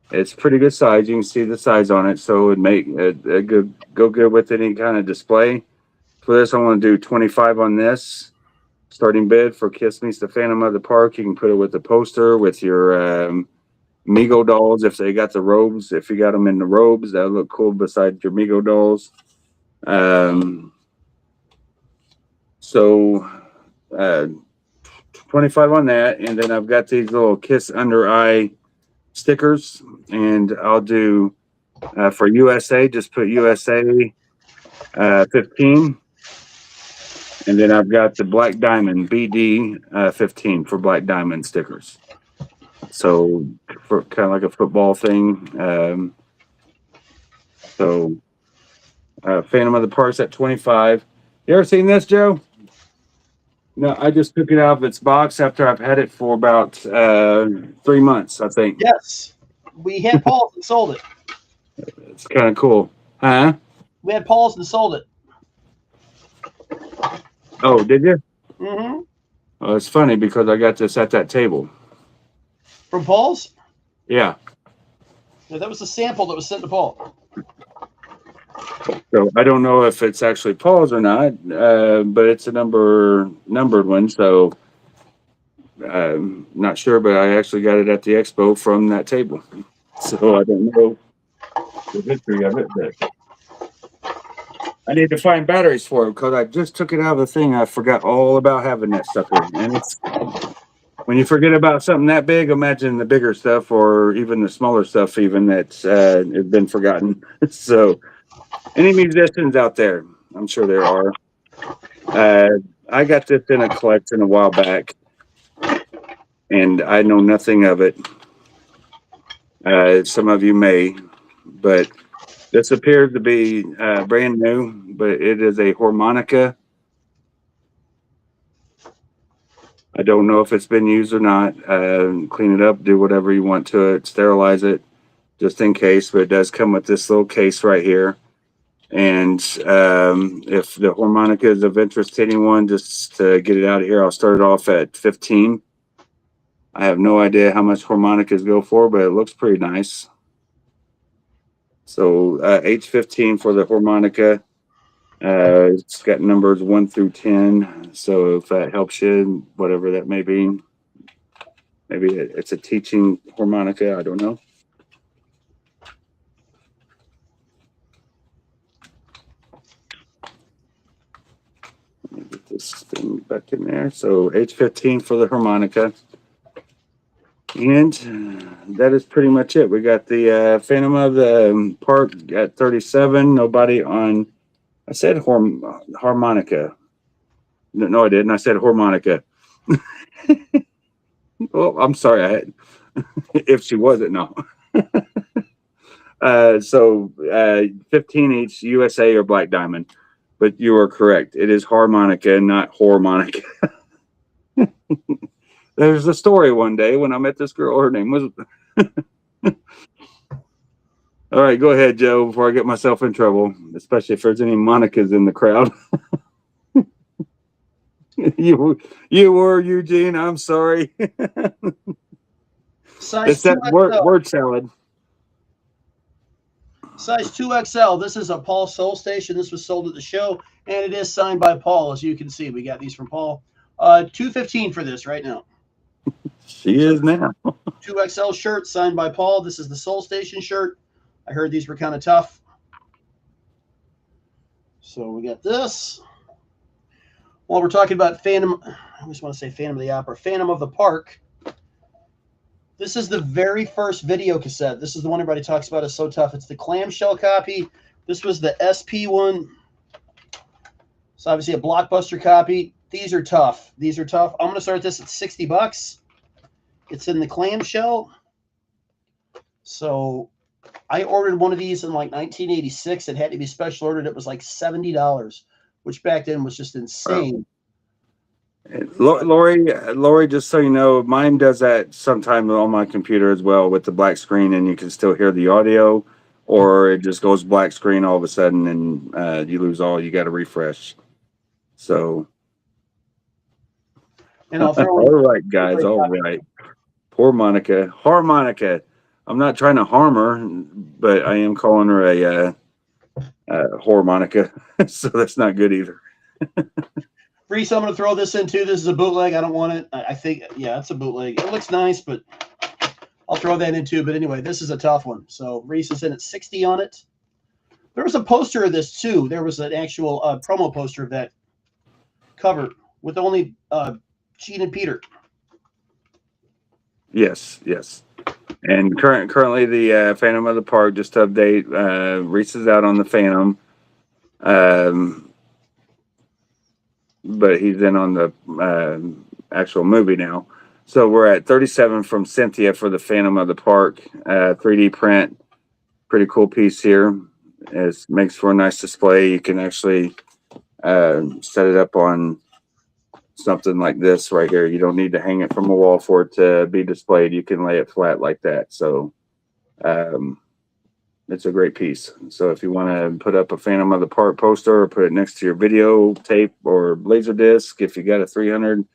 It's pretty good size. You can see the size on it, so it would make a good go good with any kind of display. For this, I want to do 25 on this. Starting bid for Kiss Meets the Phantom of the Park. You can put it with the poster, with your Mego dolls if they got the robes. If you got them in the robes, that would look cool beside your Mego dolls. So 25 on that, and then I've got these little Kiss Under Eye stickers, and I'll do for USA, just put USA 15. And then I've got the Black Diamond BD 15 for Black Diamond stickers. So for kind of like a football thing. Phantom of the Parks at 25. You ever seen this, Joe? No, I just took it out of its box after I've had it for about 3 months, I think. Yes. We had Paul's and sold it. It's kind of cool. Huh? We had Paul's and sold it. Oh, did you? Mm-hmm. Oh, it's funny because I got this at that table. From Paul's? Yeah. Yeah, that was a sample that was sent to Paul. So I don't know if it's actually Paul's or not, but it's a numbered one. So I'm not sure, but I actually got it at the expo from that table. So I don't know the history of it, but I need to find batteries for it because I just took it out of the thing. I forgot all about having that sucker. And it's when you forget about something that big, imagine the bigger stuff or even the smaller stuff, even that's has been forgotten. So, any musicians out there? I'm sure there are. I got this in a collection a while back, and I know nothing of it. Some of you may, but this appears to be brand new, but it is a harmonica. I don't know if it's been used or not. Clean it up, do whatever you want to it, sterilize it, just in case. But it does come with this little case right here. And if the harmonica is of interest to anyone, just to get it out of here, I'll start it off at 15. I have no idea how much harmonicas go for, but it looks pretty nice. So H15 for the harmonica. It's got numbers 1 through 10. So if that helps you, whatever that may be, maybe it's a teaching harmonica. I don't know. Let me get this thing back in there. So H15 for the harmonica. And that is pretty much it. We got the Phantom of the Park at 37. Nobody on. I said harmonica. No, I didn't. I said harmonica. Oh, I'm sorry. I had. If she wasn't, no. So 15 each, USA or Black Diamond. But you are correct. It is harmonica, not harmonica. There's a story one day when I met this girl. Her name was. All right, go ahead, Joe, before I get myself in trouble, especially if there's any Monicas in the crowd. you were Eugene. I'm sorry. Size It's that 2XL. word salad. Size 2XL. This is a Paul Soul Station. This was sold at the show, and it is signed by Paul, as you can see. We got these from Paul. $215 for this right now. She is now. 2XL shirt signed by Paul. This is the Soul Station shirt. I heard these were kind of tough. So we got this. While we're talking about Phantom, I always want to say Phantom of the Opera, Phantom of the Park. This is the very first video cassette. This is the one everybody talks about. It's so tough. It's the clamshell copy. This was the SP one. It's obviously a Blockbuster copy. These are tough. These are tough. I'm going to start this at $60. It's in the clamshell. So I ordered one of these in like 1986. It had to be special ordered. It was like $70, which back then was just insane. Lori, just so you know, mine does that sometimes on my computer as well with the black screen, and you can still hear the audio, or it just goes black screen all of a sudden, and you lose all. You got to refresh. So, And I'll throw all right, guys, all right. Poor Monica, harmonica. I'm not trying to harm her, but I am calling her a harmonica, so that's not good either. Reese, I'm going to throw this in too. This is a bootleg. I don't want it. I think, yeah, it's a bootleg. It looks nice, but I'll throw that in too. But anyway, this is a tough one. So Reese is in at 60 on it. There was a poster of this too. There was an actual promo poster of that cover with only Gene and Peter. Yes. And currently the Phantom of the Park, just to update, Reese is out on the Phantom. But he's in on the actual movie now. So we're at 37 from Cynthia for the Phantom of the Park 3D print. Pretty cool piece here. It makes for a nice display. You can actually set it up on something like this right here. You don't need to hang it from a wall for it to be displayed. You can lay it flat like that. So it's a great piece. So if you want to put up a Phantom of the Park poster or put it next to your video tape or laser disc, if you got a $300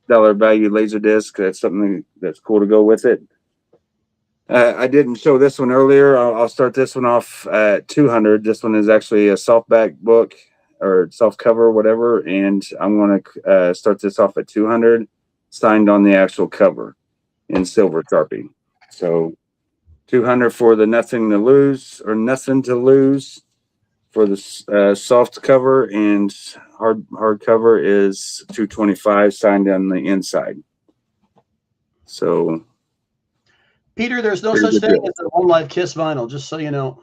value laser disc, that's something that's cool to go with it. I didn't show this one earlier. I'll start this one off at 200. This one is actually a softback book or soft cover, whatever. And I'm going to start this off at 200, signed on the actual cover in silver Sharpie. So 200 for the nothing to lose for the soft cover, and hard cover is 225, signed on the inside. So Peter, there's no such thing as a One Life Kiss vinyl, just so you know.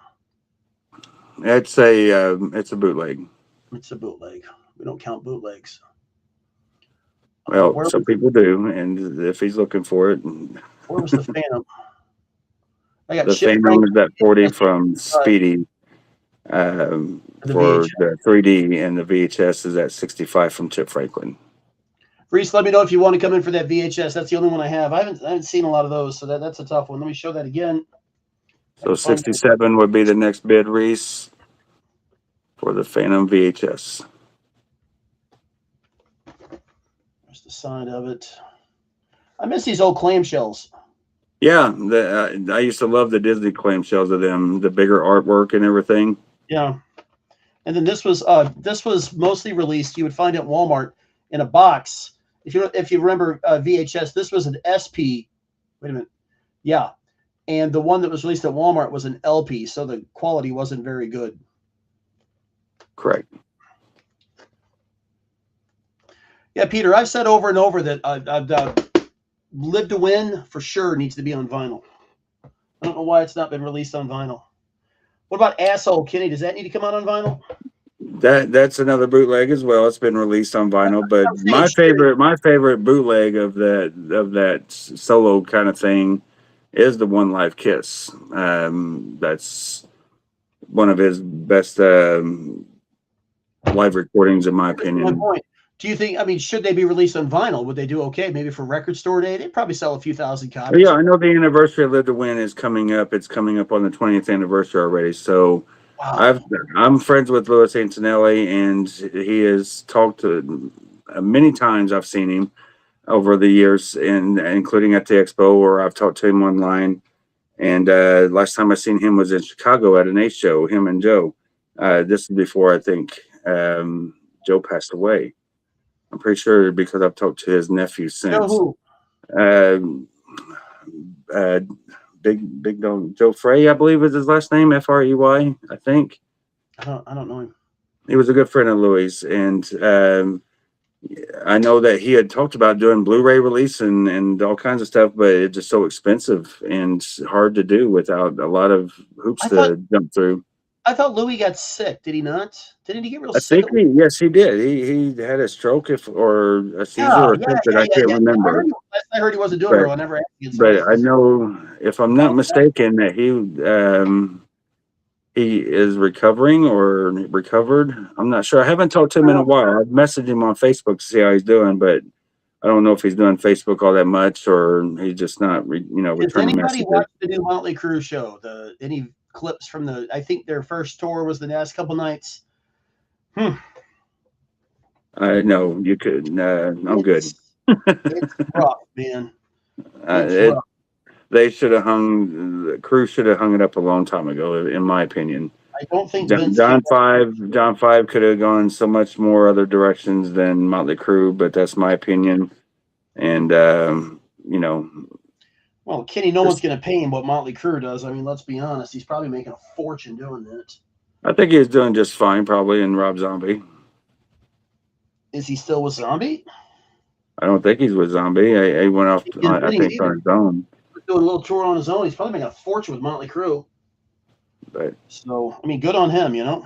It's a bootleg. It's a bootleg. We don't count bootlegs. Well, some people do, and if he's looking for it. Where was the Phantom? I got the Phantom is at 40 from Speedy for the 3D, and the VHS is at 65 from Chip Franklin. Reese, let me know if you want to come in for that VHS. That's the only one I have. I haven't seen a lot of those, so that's a tough one. Let me show that again. So 67 would be the next bid, Reese, for the Phantom VHS. There's the side of it. I miss these old clamshells. Yeah, I used to love the Disney clamshells of them, the bigger artwork and everything. Yeah. And then this was mostly released. You would find it at Walmart in a box. If you remember VHS, this was an SP. Wait a minute. Yeah. And the one that was released at Walmart was an LP, so the quality wasn't very good. Correct. Yeah, Peter, I've said over and over that Live to Win for sure needs to be on vinyl. I don't know why it's not been released on vinyl. What about Asshole Kenny? Does that need to come out on vinyl? That's another bootleg as well. It's been released on vinyl, but my favorite bootleg of that solo kind of thing is the One Life Kiss. That's one of his best live recordings, in my opinion. Do you think, should they be released on vinyl? Would they do okay? Maybe for record store day? They'd probably sell a few thousand copies. Yeah, I know the anniversary of Live to Win is coming up. It's coming up on the 20th anniversary already. So wow. I'm friends with Louis Antonelli, and he has talked to many times. I've seen him over the years, and including at the expo, or I've talked to him online. And last time I seen him was in Chicago at an Ace show, him and Joe. This is before I think Joe passed away. I'm pretty sure because I've talked to his nephew since. Who? Big Dog Joe Frey, I believe is his last name, Frey, I think. I don't know him. He was a good friend of Louis, and I know that he had talked about doing Blu-ray release and all kinds of stuff, but it's just so expensive and hard to do without a lot of hoops I thought to jump through. I thought Louis got sick. Did he not? Didn't he get real I sick? think yes, he did. He had a stroke if or a seizure Yeah, or yeah, something. yeah, I yeah, can't yeah. remember, I heard he wasn't doing but real. I never asked you, so I know if I'm not bounced back. mistaken that he is recovering or recovered. I'm not sure. I haven't talked to him in a while. I've messaged him on Facebook to see how he's doing, but I don't know if he's doing Facebook all that much or he's just not, Has returning anybody messages. watched the new Motley Crue show? Any clips from the? I think their first tour was the last couple nights. I know you could. I'm good. It's rough, man. Uh, It's it, rough. they should have hung. The crew should have hung it up a long time ago, in my opinion. I don't think John, Vince came John back. Five, John Five could have gone so much more other directions than Motley Crue, but that's my opinion. And Well, Kenny, no one's just, going to pay him what Motley Crue does. I mean, let's be honest. He's probably making a fortune doing that. I think he was doing just fine, probably. In Rob Zombie, Is he still with Zombie? I don't think he's with Zombie. He went off. He didn't I think think either. on his own. He's doing a little tour on his own. He's probably making a fortune with Motley Crue. But So, I mean, good on him, you know?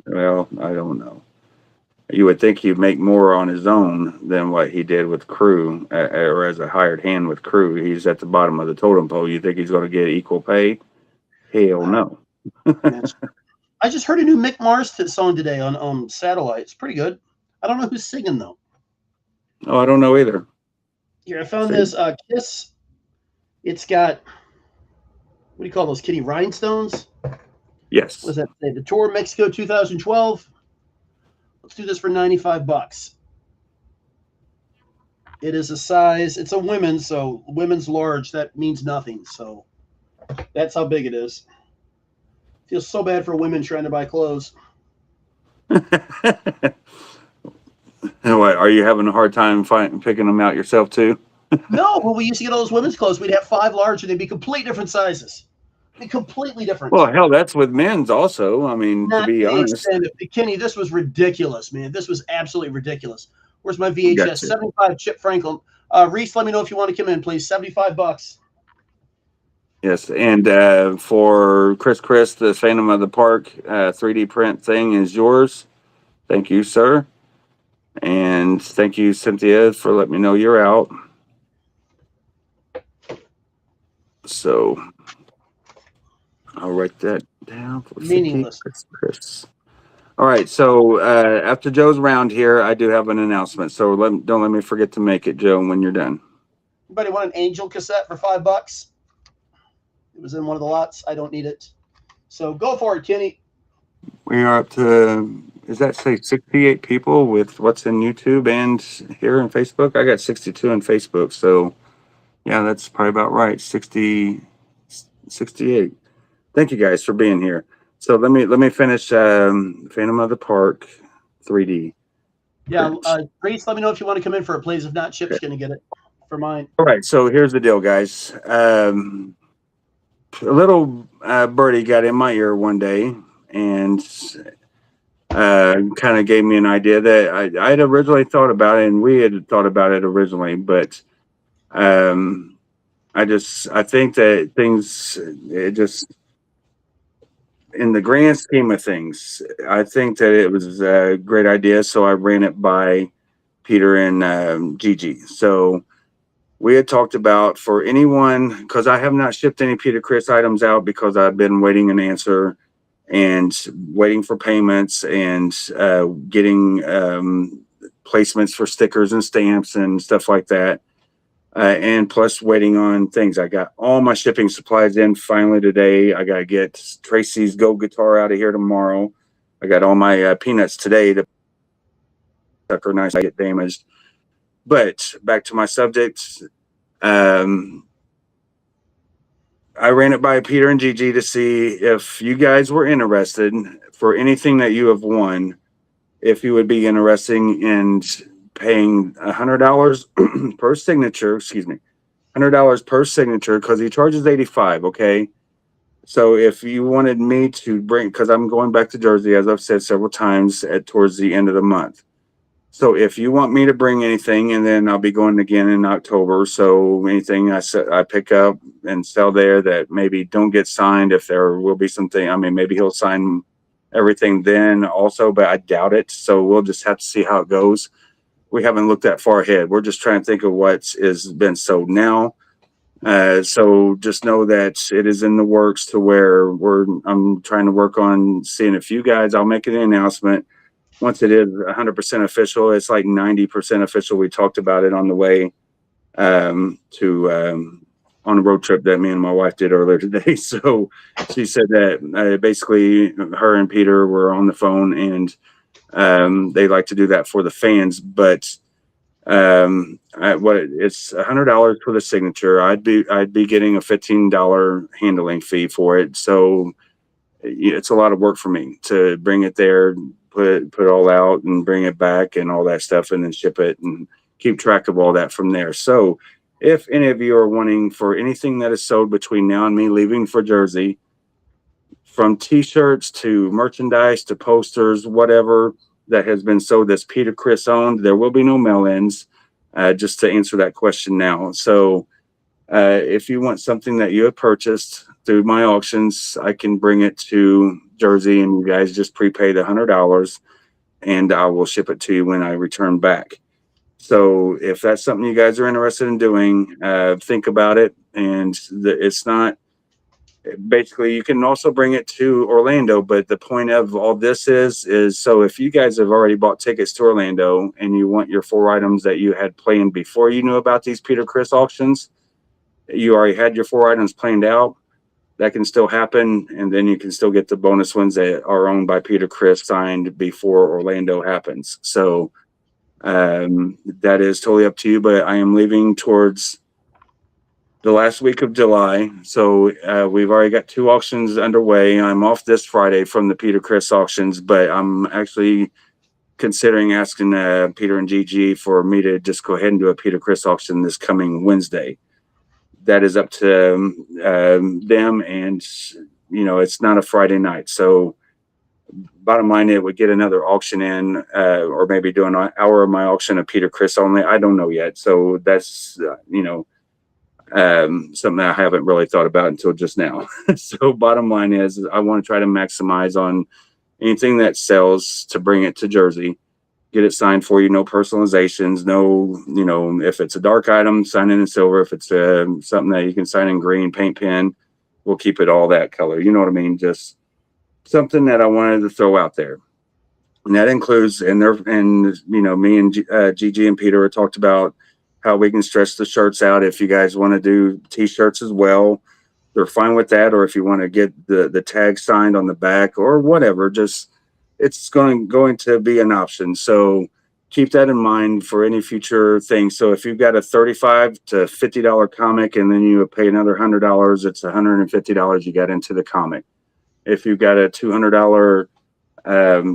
well, I don't know. You would think he'd make more on his own than what he did with Crew, or as a hired hand with Crew. He's at the bottom of the totem pole. You think he's going to get equal pay? Hell no. I just heard a new Mick Mars song today on Satellite. It's pretty good. I don't know who's singing, though. Oh, I don't know either. Here, I found See? this Kiss. It's got, what do you call those, Kitty Rhinestones? Yes. What does that say? The Tour Mexico 2012. Let's do this for $95. It is a size, it's a women's, so women's large. That means nothing. So that's how big it is. Feels so bad for women trying to buy clothes. What, are you having a hard time picking them out yourself too? No, when we used to get all those women's clothes, we'd have 5 large and they'd be complete different sizes. Be completely different. Well, hell, that's with men's also. I mean, Not to be to the honest. extent of, Kenny, this was ridiculous, man. This was absolutely ridiculous. Where's my VHS? Gotcha. 75 Chip Franklin. Reese, let me know if you want to come in, please. $75. Yes, and for Chris, the Phantom of the Park 3D print thing is yours. Thank you, sir. And thank you, Cynthia, for letting me know you're out. So I'll write that down for Meaningless. Chris. All right, so after Joe's round here, I do have an announcement. So don't let me forget to make it, Joe, when you're done. Anybody want an Angel cassette for $5? It was in one of the lots. I don't need it. So go for it, Kenny. We are up to, does that say 68 people with what's in YouTube and here in Facebook? I got 62 in Facebook. So yeah, that's probably about right. 68. Thank you guys for being here. So let me finish Phantom of the Park 3D. Yeah, Reese, let me know if you want to come in for it, please. If not, Chip's going to get it for mine. All right, so here's the deal, guys. A little birdie got in my ear one day and kind of gave me an idea that I had originally thought about it, and we had thought about it originally, but I think that things, it just, in the grand scheme of things, I think that it was a great idea. So I ran it by Peter and Gigi. So we had talked about, for anyone, because I have not shipped any Peter Chris items out because I've been waiting an answer and waiting for payments and getting placements for stickers and stamps and stuff like that. And plus waiting on things. I got all my shipping supplies in finally today. I got to get Tracy's Go guitar out of here tomorrow. I got all my peanuts today to sucker nice I get damaged. But back to my subject. I ran it by Peter and Gigi to see if you guys were interested for anything that you have won, if you would be interested in paying $100 per signature, $100 per signature, because he charges $85. Okay. So if you wanted me to bring, because I'm going back to Jersey, as I've said several times, towards the end of the month. So if you want me to bring anything, and then I'll be going again in October. So anything I pick up and sell there that maybe don't get signed, if there will be something, I mean, maybe he'll sign everything then also, but I doubt it. So we'll just have to see how it goes. We haven't looked that far ahead. We're just trying to think of what is been sold now. So just know that it is in the works to where I'm trying to work on seeing a few guys. I'll make an announcement once it is 100% official. It's like 90% official. We talked about it on the way to on a road trip that me and my wife did earlier today. So she said that basically her and Peter were on the phone, and they like to do that for the fans. But it's $100 for the signature. I'd be getting a $15 handling fee for it. So it's a lot of work for me to bring it there, put it all out, and bring it back and all that stuff, and then ship it and keep track of all that from there. So if any of you are wanting for anything that is sold between now and me leaving for Jersey, from t-shirts to merchandise to posters, whatever that has been sold that's Peter Chris owned, there will be no mail-ins, just to answer that question now. So if you want something that you have purchased through my auctions, I can bring it to Jersey, and you guys just prepay the $100, and I will ship it to you when I return back. So if that's something you guys are interested in doing, think about it. And it's not, basically you can also bring it to Orlando, but the point of all this is so if you guys have already bought tickets to Orlando and you want your 4 items that you had planned before you knew about these Peter Chris auctions, you already had your 4 items planned out, that can still happen, and then you can still get the bonus ones that are owned by Peter Chris signed before Orlando happens. So that is totally up to you, but I am leaving towards the last week of July. So we've already got 2 auctions underway. I'm off this Friday from the Peter Chris auctions, but I'm actually considering asking Peter and Gigi for me to just go ahead and do a Peter Chris auction this coming Wednesday. That is up to them, and it's not a Friday night. So bottom line, it would get another auction in, or maybe do an hour of my auction of Peter Chris only. I don't know yet. So that's something I haven't really thought about until just now. So bottom line is I want to try to maximize on anything that sells to bring it to Jersey, get it signed for you. No personalizations, no, if it's a dark item, sign it in silver. If it's something that you can sign in green, paint pen, we'll keep it all that color. You know what I mean? Just something that I wanted to throw out there. And that includes, me and Gigi and Peter talked about how we can stretch the shirts out. If you guys want to do t-shirts as well, they're fine with that. Or if you want to get the tag signed on the back or whatever, just it's going to be an option. So keep that in mind for any future thing. So if you've got a $35 to $50 comic and then you pay another $100, it's $150 you got into the comic. If you've got a $200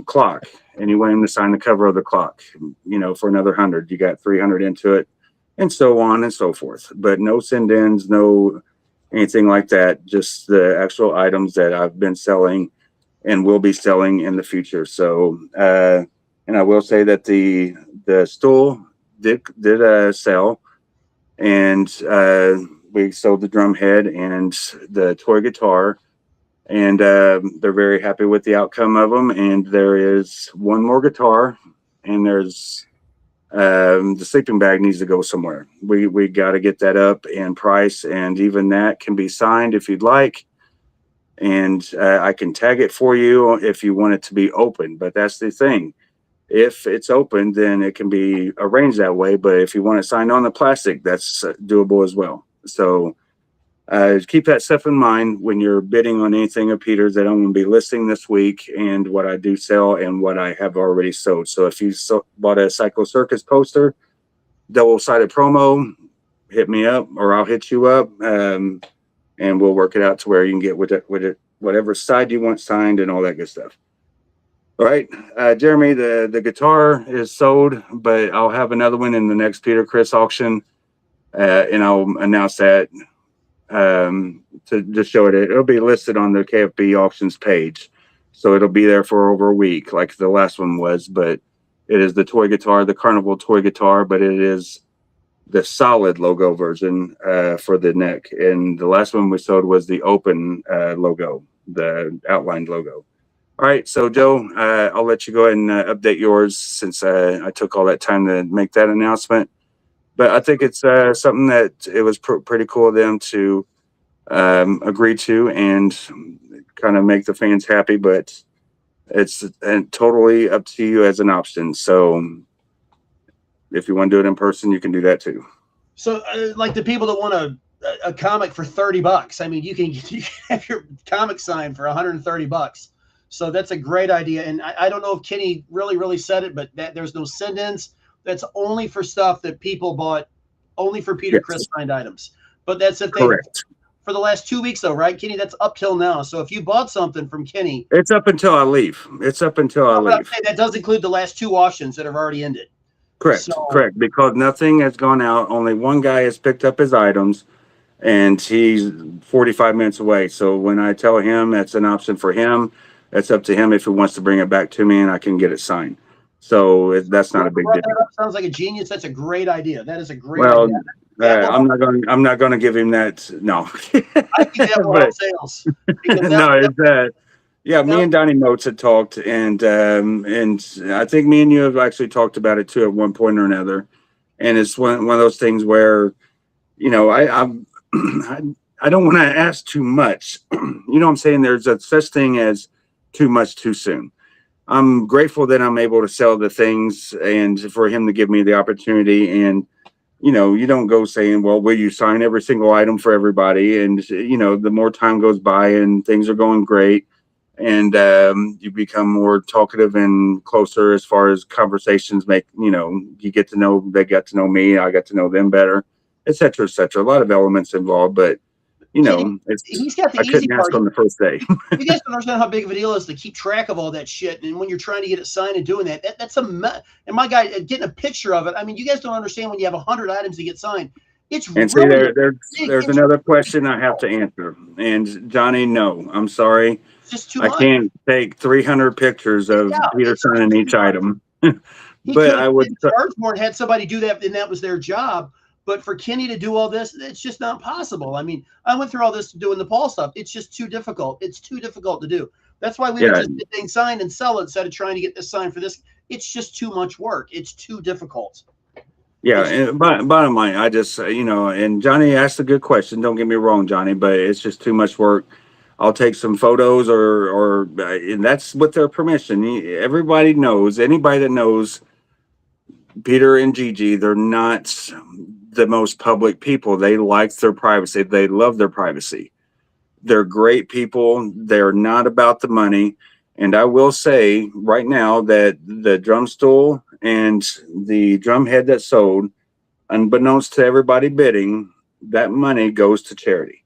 clock and you want him to sign the cover of the clock, for another 100, you got 300 into it, and so on and so forth. But no send-ins, no anything like that, just the actual items that I've been selling and will be selling in the future. So and I will say that the stool did sell, and we sold the drum head and the toy guitar, and they're very happy with the outcome of them. And there is one more guitar, and there's the sleeping bag needs to go somewhere. We got to get that up in price, and even that can be signed if you'd like. And I can tag it for you if you want it to be open. But that's the thing. If it's open, then it can be arranged that way. But if you want it signed on the plastic, that's doable as well. So keep that stuff in mind when you're bidding on anything of Peter's that I'm going to be listing this week, and what I do sell and what I have already sold. So if you bought a Psycho Circus poster, double-sided promo, hit me up, or I'll hit you up, and we'll work it out to where you can get with it, whatever side you want signed and all that good stuff. All right, Jeremy, the guitar is sold, but I'll have another one in the next Peter Chris auction, and I'll announce that to just show it. It'll be listed on the KFB auctions page, so it'll be there for over a week, like the last one was. But it is the toy guitar, the Carnival toy guitar, but it is the solid logo version for the neck. And the last one we sold was the open logo, the outlined logo. All right, so Joe, I'll let you go ahead and update yours since I took all that time to make that announcement. But I think it's something that it was pretty cool of them to agree to and kind of make the fans happy. But it's totally up to you as an option. So if you want to do it in person, you can do that too. So, like the people that want a comic for $30, I mean, you can have your comic signed for $130. So that's a great idea. And I don't know if Kenny really said it, but there's no send-ins. That's only for stuff that people bought, only for Peter Chris signed items. But that's if they for the last 2 weeks though, right, Kenny? That's up till now. So if you bought something from Kenny, it's up until I leave. It's up until I leave. That does include the last 2 auctions that have already ended. Correct, correct. Because nothing has gone out. Only one guy has picked up his items, and he's 45 minutes away. So when I tell him that's an option for him, it's up to him if he wants to bring it back to me, and I can get it signed. So that's not a big deal. That sounds like a genius. That's a great idea. That is a great idea. I'm not going to give him that. No. I think that will help sales. No, it's that. Yeah, me and Donnie Motes had talked, and I think me and you have actually talked about it too at one point or another. And it's one of those things where, you know, I don't want to ask too much. You know what I'm saying? There's a such thing as too much too soon. I'm grateful that I'm able to sell the things and for him to give me the opportunity. And, you know, you don't go saying, well, will you sign every single item for everybody? And, you know, the more time goes by and things are going great, and you become more talkative and closer as far as conversations make, you know, you get to know, they get to know me, I got to know them better, et cetera, et cetera. A lot of elements involved, but, you know, he's got the I couldn't ask on the first day. You guys don't understand how big of a deal it is to keep track of all that shit. And when you're trying to get it signed and doing that's and my guy getting a picture of it. I mean, you guys don't understand when you have 100 items to get signed. It's and really there's another question I have to answer. And Johnny, no, I'm sorry. It's just too much. I can't take 300 pictures of Peter signing each item. But I would charge more and had somebody do that, and that was their job. But for Kenny to do all this, it's just not possible. I mean, I went through all this doing the Paul stuff. It's just too difficult. It's too difficult to do. That's why we would just get things signed and sell it instead of trying to get this signed for this. It's just too much work. It's too difficult. Yeah, and bottom line, I just, you know, and Johnny asked a good question. Don't get me wrong, Johnny, but it's just too much work. I'll take some photos or and that's with their permission. Everybody knows, anybody that knows Peter and Gigi, they're not the most public people. They like their privacy. They love their privacy. They're great people. They're not about the money. And I will say right now that the drum stool and the drum head that sold, unbeknownst to everybody bidding, that money goes to charity.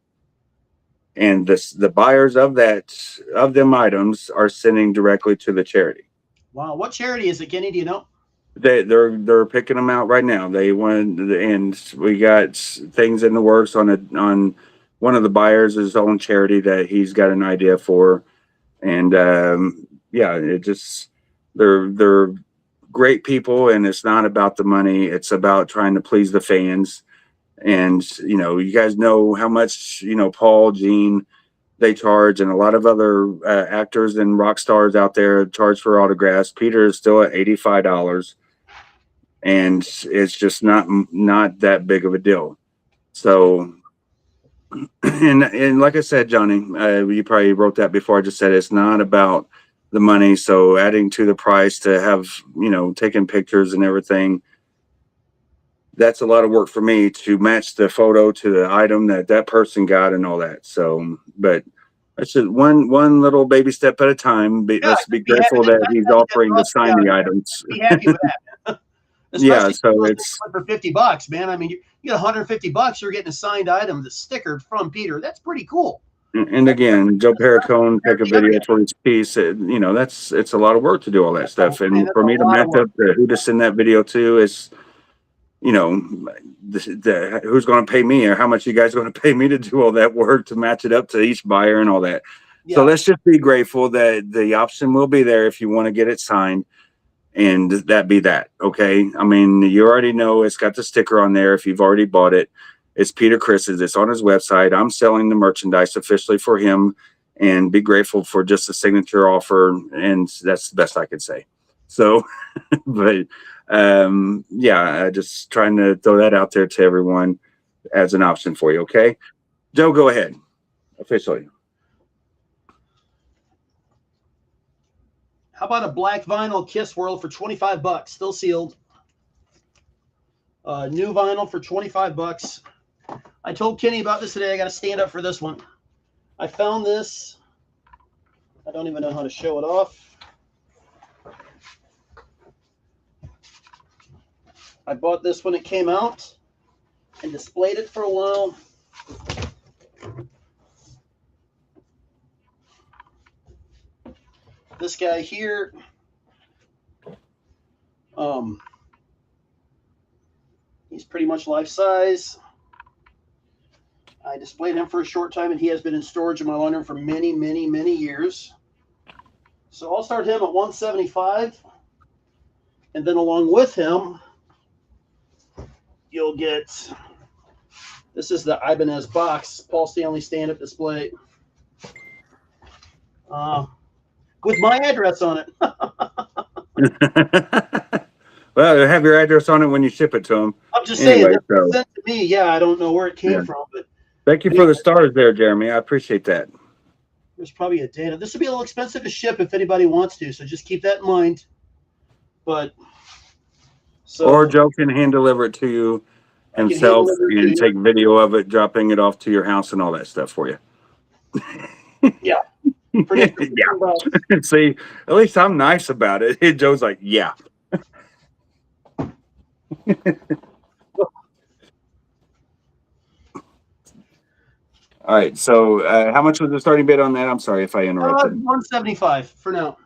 And the buyers of them items are sending directly to the charity. Wow, what charity is it, Kenny? Do you know? They're picking them out right now. They won, and we got things in the works on one of the buyers' his own charity that he's got an idea for, and it just they're great people, and it's not about the money. It's about trying to please the fans, and you know, you guys know how much Paul, Gene, they charge, and a lot of other actors and rock stars out there charge for autographs. Peter is still at $85. And it's just not that big of a deal. So, and like I said, Johnny, you probably wrote that before I just said it's not about the money. So adding to the price to have, taking pictures and everything, that's a lot of work for me to match the photo to the item that person got and all that. So, but that's just one little baby step at a time. Let's be grateful that he's offering to sign the items. Be happy with that. Yeah, so it's for $50, man. I mean, you get $150, you're getting a signed item that's stickered from Peter. That's pretty cool. And again, Joe Perricone take a video for his piece. It's a lot of work to do all that stuff. And for me to match up who to send that video to is, you know, who's going to pay me, or how much you guys going to pay me to do all that work to match it up to each buyer and all that. So Yeah. let's just be grateful that the option will be there if you want to get it signed, and that be that. Okay. I mean, you already know it's got the sticker on there. If you've already bought it, it's Peter Chris's. It's on his website. I'm selling the merchandise officially for him, and be grateful for just a signature offer. And that's the best I could say. So, but yeah, just trying to throw that out there to everyone as an option for you. Okay. Joe, go ahead officially. How about a black vinyl Kiss World for 25 bucks, still sealed. New vinyl for 25 bucks. I told Kenny about this today. I got to stand up for this one. I found this. I don't even know how to show it off. I bought this when it came out and displayed it for a while. This guy here, he's pretty much life size. I displayed him for a short time, and he has been in storage in my laundry room for many, many, many years. So I'll start him at $175, and then along with him, you'll get, this is the Ibanez box, Paul Stanley stand-up display, with my address on it. Well, have your address on it when you ship it to them. I'm just Anyway, saying, so sent to me. Yeah, I don't know where it came Yeah. from, but thank you for the stars there, Jeremy. I appreciate that. there's probably a data. This would be a little expensive to ship if anybody wants to, so just keep that in mind. But so Or Joe can hand deliver it to you I can hand himself deliver it to and you. take video of it, dropping it off to your house and all that stuff for you. Yeah. For just Yeah. See, at least I'm nice about it. Joe's like, yeah. All right. So, how much was the starting bid on that? I'm sorry if I interrupted. 175 for now.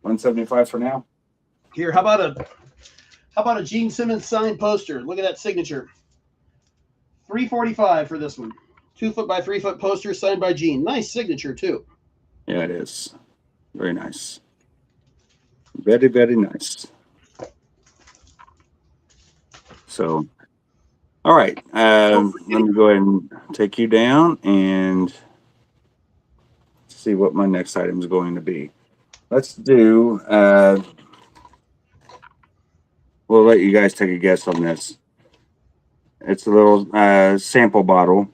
175 for now. Here, how about a Gene Simmons signed poster? Look at that signature. $345 for this one. 2 foot by 3 foot poster signed by Gene. Nice signature too. Yeah, it is. Very nice. Very, very nice. So, all right. Let me go ahead and take you down and see what my next item is going to be. Let's do, we'll let you guys take a guess on this. It's a little sample bottle,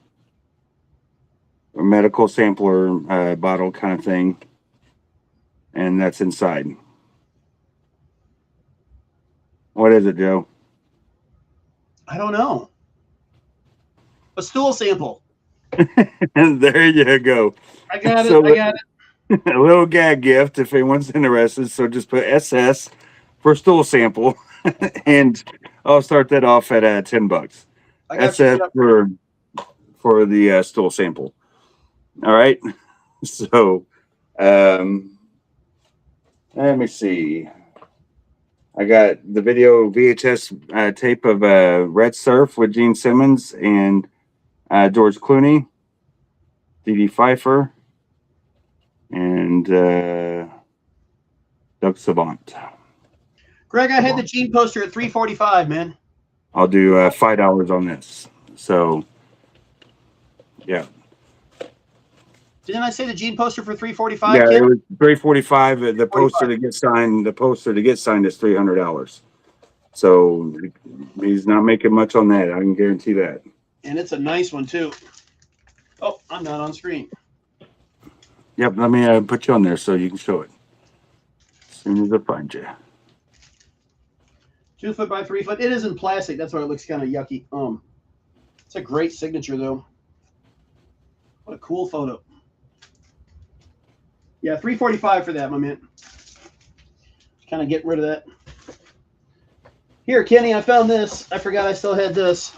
a medical sampler bottle kind of thing. And that's inside. What is it, Joe? I don't know. A stool sample. And there you go. I got it. So I got it. a little gag gift if anyone's interested. So just put SS for stool sample, and I'll start that off at $10. I got SS you. for the stool sample. All right. So let me see. I got the video VHS tape of Red Surf with Gene Simmons and George Clooney, D.D. Pfeiffer, and Doug Savant. Greg, I had the Gene poster at $345, man. I'll do $5 on this. So, yeah. Didn't I say the Gene poster for $345? Yeah, Ken? it was $345. The poster to get signed. The poster to get signed is $300. So he's not making much on that. I can guarantee that. And it's a nice one too. Oh, I'm not on screen. Yep. Let me put you on there so you can show it as soon as I find you. 2 foot by 3 foot. It is in plastic. That's why it looks kind of yucky. It's a great signature though. What a cool photo. Yeah, $345 for that, my man. Kind of getting rid of that. Here, Kenny, I found this. I forgot I still had this.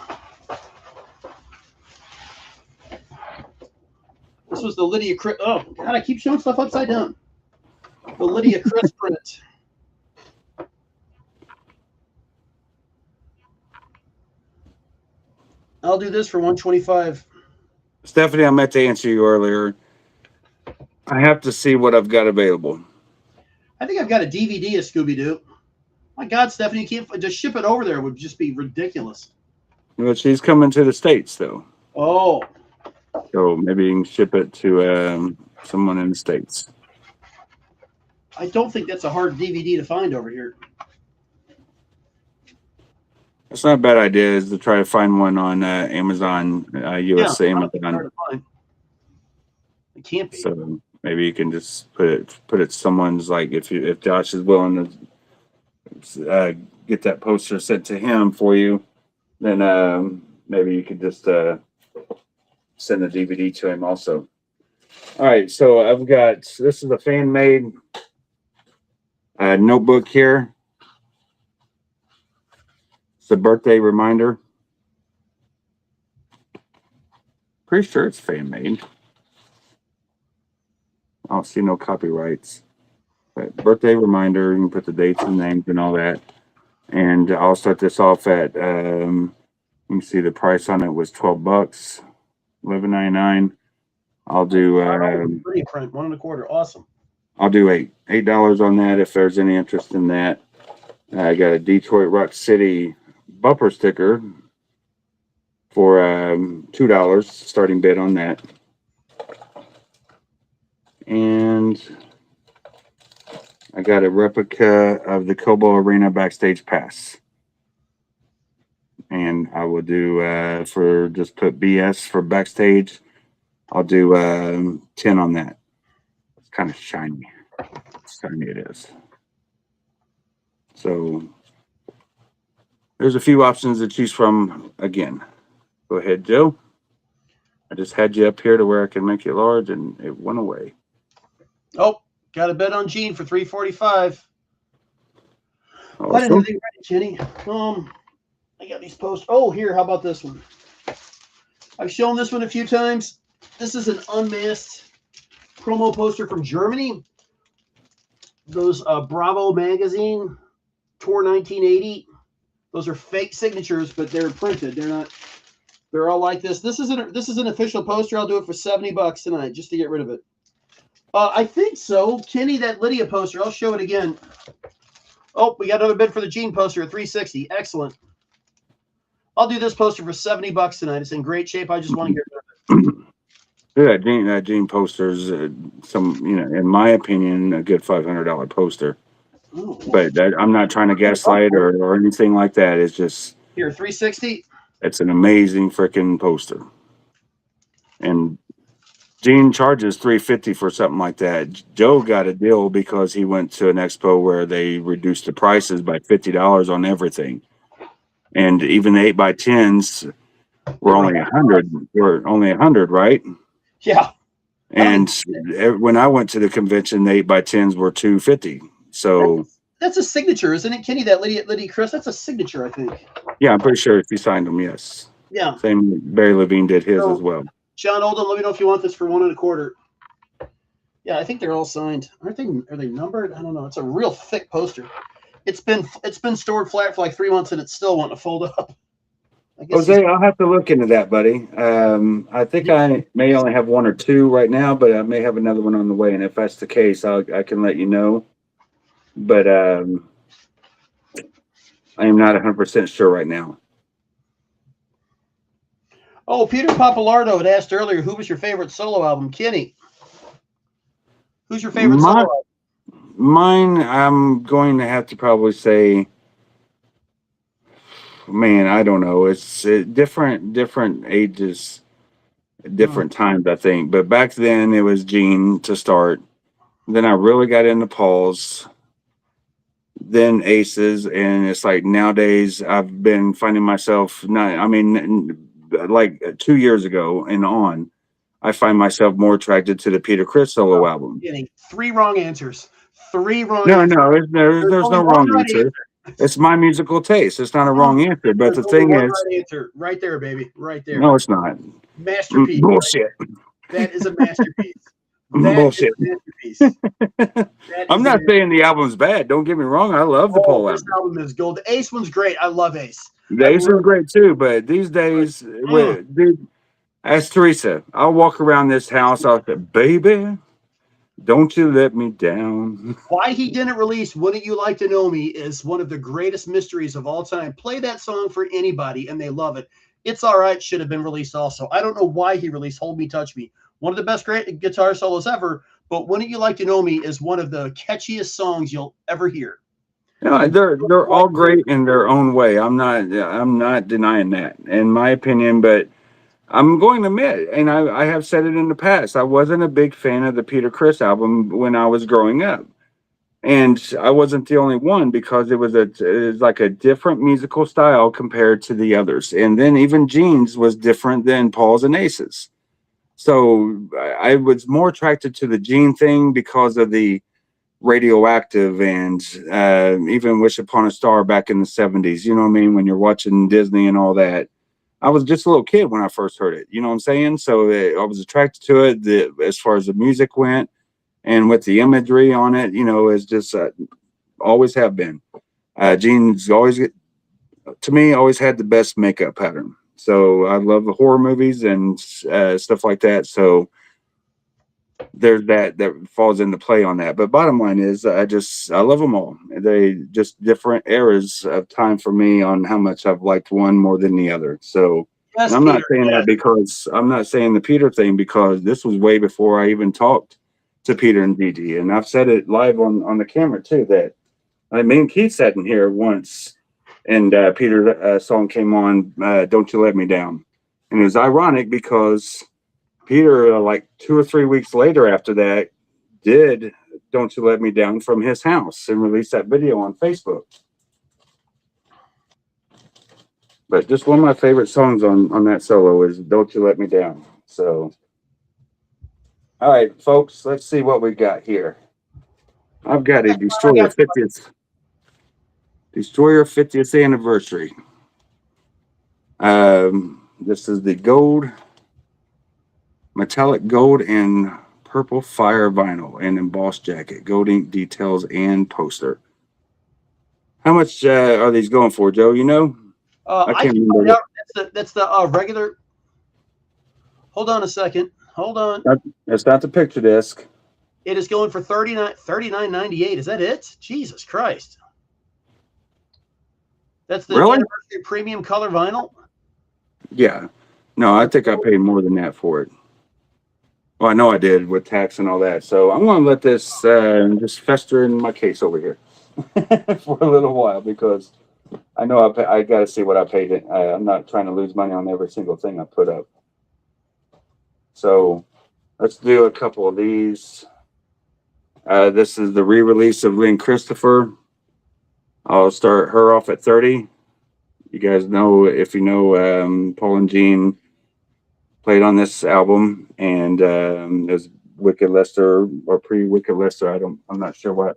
This was the Lydia Chris. Oh, God, I keep showing stuff upside down. The Lydia Chris print. I'll do this for 125. Stephanie, I meant to answer you earlier. I have to see what I've got available. I think I've got a DVD of Scooby Doo. My God, Stephanie, you can't just ship it over there. It would just be ridiculous. Well, she's coming to the States, though. Oh, So maybe you can ship it to someone in the States. I don't think that's a hard DVD to find over here. It's not a bad idea is to try to find one on Amazon, USA I don't think it's hard Amazon. to find. It can't be. So maybe you can just put it someone's, like, if Josh is willing to get that poster sent to him for you, then maybe you could just send the DVD to him also. All right, so I've got, this is a fan made notebook here. It's a birthday reminder. Pretty sure it's fan made. I don't see no copyrights. But birthday reminder, you can put the dates and names and all that. And I'll start this off at you can see the price on it was $12, $11.99. I'll do Pretty print, 1 1/4. Awesome. I'll do $8 on that if there's any interest in that. I got a Detroit Rock City bumper sticker for $2 starting bid on that. And I got a replica of the Cobo Arena backstage pass. And I will do for just put BS for backstage. I'll do 10 on that. It's kind of shiny. Shiny it is. So there's a few options to choose from again. Go ahead, Joe. I just had you up here to where I can make it large and it went away. Oh, got a bet on Gene for 345. Awesome. I didn't have anything ready, Jenny. I got these posts. Oh, here, how about this one? I've shown this one a few times. This is an unmasked promo poster from Germany. Those Bravo magazine, Tour 1980. Those are fake signatures, but they're printed. They're not. They're all like this. This is an official poster. I'll do it for $70 tonight, just to get rid of it. I think so. Kenny, that Lydia poster. I'll show it again. Oh, we got another bid for the Gene poster at $360. Excellent. I'll do this poster for $70 tonight. It's in great shape. I just want to get rid of it. Yeah, that Gene poster's some, in my opinion, a good $500 poster. Ooh. But I'm not trying to gaslight or anything like that. It's just Here, $360. it's an amazing freaking poster. And Gene charges $350 for something like that. Joe got a deal because he went to an expo where they reduced the prices by $50 on everything. And even the 8x10s were only 100. Were only 100, right? Yeah. And when I went to the convention, the 8x10s were $250. So that's a signature, isn't it, Kenny? That Lydia Chris, that's a signature, I think. yeah, I'm pretty sure if you signed them, yes. Yeah. Same. Barry Levine did his as well. John Oldham, let me know if you want this for 1 1/4. Yeah, I think they're all signed. Are they numbered? I don't know. It's a real thick poster. It's been stored flat for like 3 months and it's still wanting to fold up. I guess Jose, I'll have to look into that, buddy. I think I may only have 1 or 2 right now, but I may have another one on the way. And if that's the case, I can let you know. But I am not 100% sure right now. Oh, Peter Papalardo had asked earlier, who was your favorite solo album? Kenny, who's your favorite solo album? Mine, I'm going to have to probably say, man, I don't know. It's different ages, different times, I think. But back then, it was Gene to start. Then I really got into Paul's. Then Aces, and it's like nowadays I've been finding myself like 2 years ago and on, I find myself more attracted to the Peter Criss solo album. Getting 3 wrong answers. 3 wrong No, answers. there's no wrong answer. It's my musical taste. It's not a wrong answer. But the thing is, right answer. Right there, baby. Right there. No, it's not. Masterpiece. Bullshit. That is a masterpiece. Bullshit. Is a masterpiece. I'm not saying the album's bad. Don't get me wrong. I love the Paul album. This album is gold. The Ace one's great. I love Ace. The Ace is great too, but these days, Mm. dude, ask Teresa. I'll walk around this house. I'll say, "Baby, don't you let me down." Why he didn't release Wouldn't You Like to Know Me is one of the greatest mysteries of all time. Play that song for anybody and they love it. It's All Right should have been released also. I don't know why he released Hold Me, Touch Me. One of the best great guitar solos ever, but Wouldn't You Like to Know Me is one of the catchiest songs you'll ever hear. No, they're all great in their own way. I'm not denying that, in my opinion. But I'm going to admit, and I have said it in the past, I wasn't a big fan of the Peter Criss album when I was growing up. And I wasn't the only one because it was like a different musical style compared to the others. And then even Gene's was different than Paul's and Ace's. So I was more attracted to the Gene thing because of the radioactive and even Wish Upon a Star back in the 70s. You know what I mean? When you're watching Disney and all that. I was just a little kid when I first heard it. You know what I'm saying? So I was attracted to it as far as the music went and with the imagery on it, is just always have been. Gene's always, to me, always had the best makeup pattern. So I love the horror movies and stuff like that. So there's that falls into play on that. But bottom line is, I love them all. They just different eras of time for me on how much I've liked one more than the other. So, and Yes, I'm not Peter. saying Yes. that because I'm not saying the Peter thing because this was way before I even talked to Peter and Dee, and I've said it live on the camera too. That I mean, Keith sat in here once, and Peter's song came on, "Don't You Let Me Down," and it was ironic because Peter, like 2 or 3 weeks later after that, did "Don't You Let Me Down" from his house and released that video on Facebook. But just one of my favorite songs on that solo is "Don't You Let Me Down." So, all right, folks, let's see what we got here. I've got a I got Destroyer 50th anniversary. This is the metallic gold and purple fire vinyl and embossed jacket, gold ink details and poster. How much are these going for, Joe? You know, I I can't can remember find what. out. That's the regular. Hold on a second. Hold on. That's not the picture disc. It is going for 39.98. Is that it? Jesus Christ. That's the Really? anniversary premium color vinyl. Yeah. No, I think I paid more than that for it. Well, I know I did with tax and all that. So I'm going to let this just fester in my case over here for a little while because I know I got to see what I paid it. I'm not trying to lose money on every single thing I put up. So let's do a couple of these. This is the re-release of Lynn Christopher. I'll start her off at 30. You guys know, if you know, Paul and Gene played on this album, and there's Wicked Lester or pre-Wicked Lester. I'm not sure what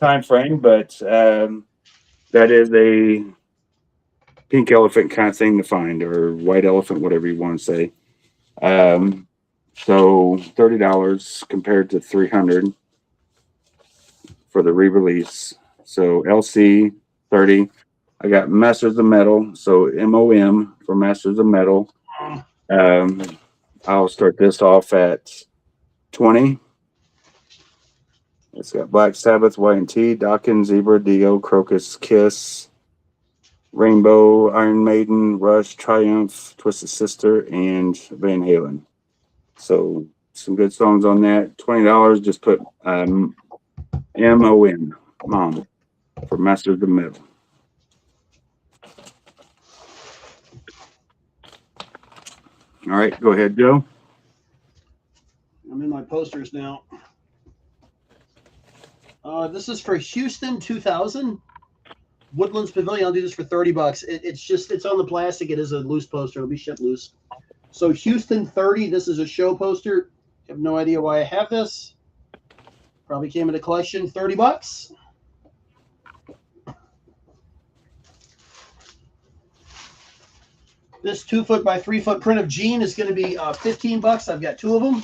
time frame, but that is a pink elephant kind of thing to find, or white elephant, whatever you want to say. Um, so $30 compared to 300 for the re-release. So LC 30. I got Masters of Metal, so MOM for Masters of Metal. Um, I'll start this off at 20. It's got Black Sabbath, Y&T, Dawkins, Zebra, Dio, Crocus, Kiss, Rainbow, Iron Maiden, Rush, Triumph, Twisted Sister, and Van Halen. So some good songs on that. $20. Just put MON, Mom, for Masters of Metal. All right, go ahead, Joe. I'm in my posters now. This is for Houston 2000 Woodlands Pavilion. I'll do this for $30. It's on the plastic. It is a loose poster. It'll be shipped loose. So Houston 30. This is a show poster. I have no idea why I have this. Probably came in a collection. $30. This 2 foot by 3 foot print of Gene is going to be $15. I've got two of them.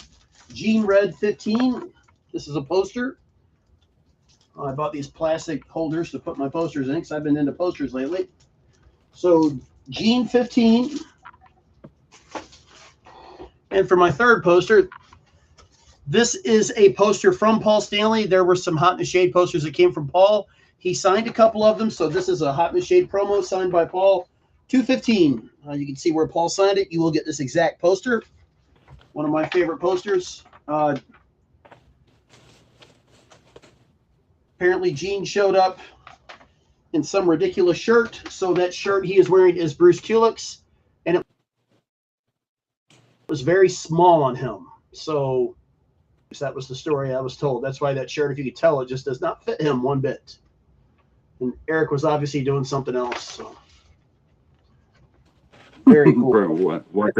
Gene Red 15. This is a poster. I bought these plastic holders to put my posters in because I've been into posters lately. So Gene 15. And for my third poster, this is a poster from Paul Stanley. There were some Hot in the Shade posters that came from Paul. He signed a couple of them. So this is a Hot in the Shade promo signed by Paul. 215. You can see where Paul signed it. You will get this exact poster. One of my favorite posters. Apparently, Gene showed up in some ridiculous shirt. So that shirt he is wearing is Bruce Kulick's. And it was very small on him. So that was the story I was told. That's why that shirt, if you could tell, it just does not fit him one bit. And Eric was obviously doing something else. So very cool. Bro, why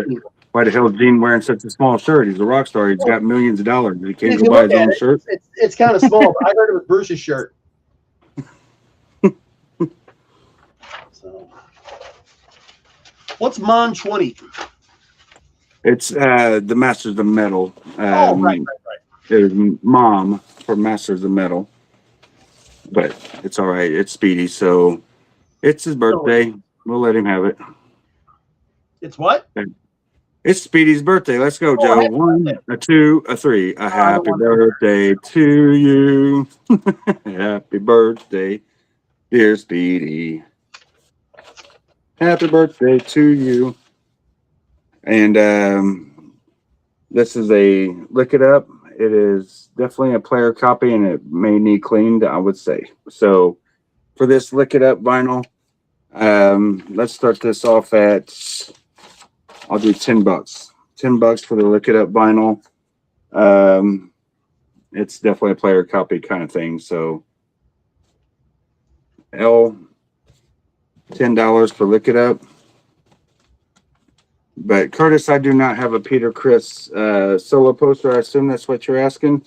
the hell is Gene wearing such a small shirt? He's a rock star. He's got millions of dollars. He can't go buy his own shirt. It's kind of small, but I heard it was Bruce's shirt. So, what's Mon 20? It's the Masters of Metal. Right. It was Mom for Masters of Metal. But it's all right. It's Speedy, so it's his birthday. We'll let him have it. It's what? It's Speedy's birthday. Let's go, Joe. Happy 1, birthday. a 2, a 3. A happy birthday to you. Happy birthday, dear Speedy. Happy birthday to you. And this is a Lick It Up. It is definitely a player copy, and it may need cleaned, I would say. So for this Lick It Up vinyl, let's start this off at, I'll do $10. $10 for the Lick It Up vinyl. It's definitely a player copy kind of thing. So $10 for Lick It Up. But Curtis, I do not have a Peter Criss solo poster. I assume that's what you're asking.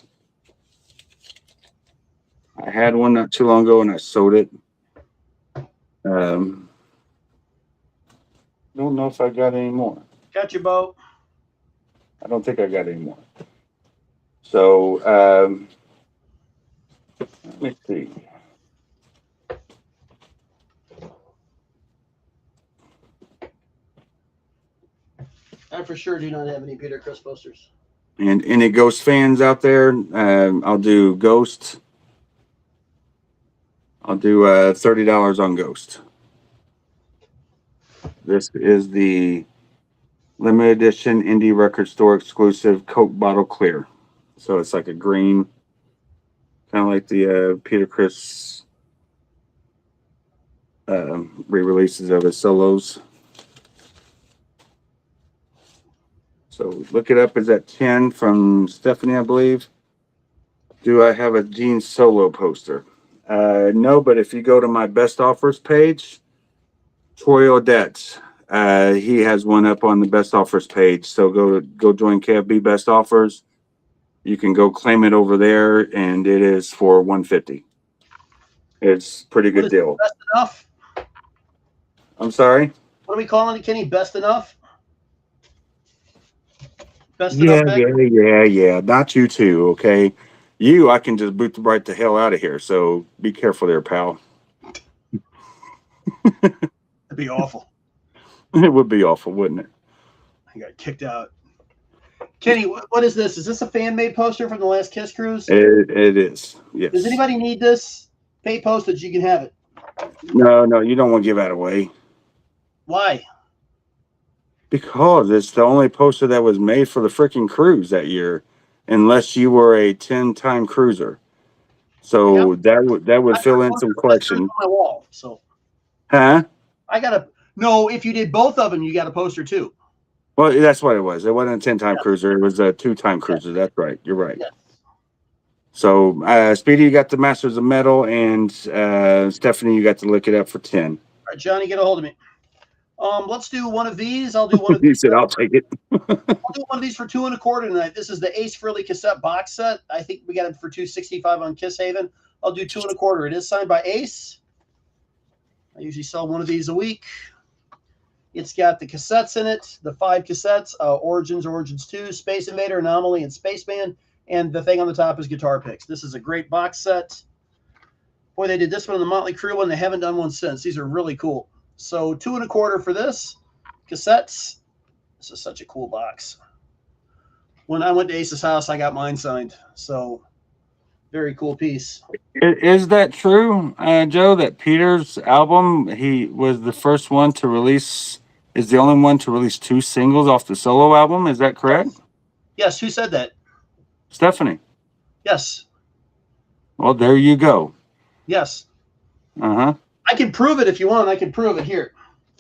I had one not too long ago and I sold it. Don't know if I got any more. Got your boat. I don't think I got any more. So let me see. I for sure do not have any Peter Criss posters. And any Ghost fans out there, I'll do Ghost. I'll do $30 on Ghost. This is the limited edition indie record store exclusive Coke bottle clear. So it's like a green, kind of like the Peter Criss re-releases of his solos. So Look It Up is at 10 from Stephanie, I believe. Do I have a Gene solo poster? No, but if you go to my best offers page, Troy Odette, he has one up on the best offers page. So go join KFB Best Offers. You can go claim it over there, and it is for $150. It's a pretty good deal. Best enough? I'm sorry? What are we calling it, Kenny? Best enough? Best Yeah. enough? Not you too, okay? You, I can just boot right the hell out of here. So be careful there, pal. That'd be awful. It would be awful, wouldn't it? I got kicked out. Kenny, what is this? Is this a fan-made poster from the last Kiss Cruise? It is, yes. Does anybody need this? Pay postage, you can have it. No, you don't want to give that away. Why? Because it's the only poster that was made for the freaking cruise that year, unless you were a 10-time cruiser. So that would fill in some collection. On my wall, so. Huh? No, if you did both of them, you got a poster too. Well, that's what it was. It wasn't a 10-time cruiser. It was a 2-time cruiser. That's right. You're right. Yes. So, Speedy, you got the Masters of Metal, and Stephanie, you got to Look It Up for 10. All right, Johnny, get a hold of me. Let's do one of these. I'll do one of He these. said, I'll take it. I'll do one of these for $2 1/4 tonight. This is the Ace Frehley cassette box set. I think we got it for $265 on Kiss Haven. I'll do $2 1/4. It is signed by Ace. I usually sell one of these a week. It's got the cassettes in it, the 5 cassettes, Origins 2, Space Invader, Anomaly, and Spaceman. And the thing on the top is guitar picks. This is a great box set. Boy, they did this one in the Motley Crue one. They haven't done one since. These are really cool. So 2.25 for this. Cassettes. This is such a cool box. When I went to Ace's house, I got mine signed. So very cool piece. Is that true, Joe? That Peter's album, he was the first one to release, is the only one to release 2 singles off the solo album. Is that correct? Yes, who said that? Stephanie. Yes. Well, there you go. Yes. Uh-huh. I can prove it if you want. I can prove it here.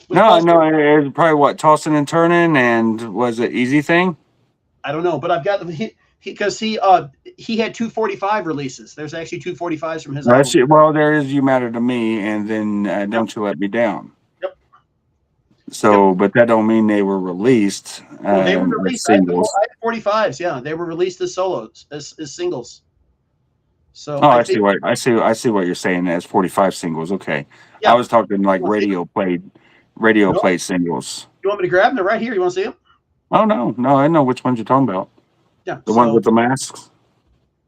No, it's probably what, tossing and turning, and was it Easy Thing? I don't know, but I've got because he had 245 releases. There's actually 245s from his album. Well, there is You Matter to Me, and then Don't You Let Me Down. Yep. So, but that don't mean they were released Well, they were as released. singles. I had 45s. Yeah, they were released as solos, as singles. So Oh, I see what you're saying as 45 singles. Okay. Yeah. I was talking like radio played singles. You want me to grab them? They're right here. You want to see them? Oh no, I know which ones you're talking about. Yeah. The ones with the masks.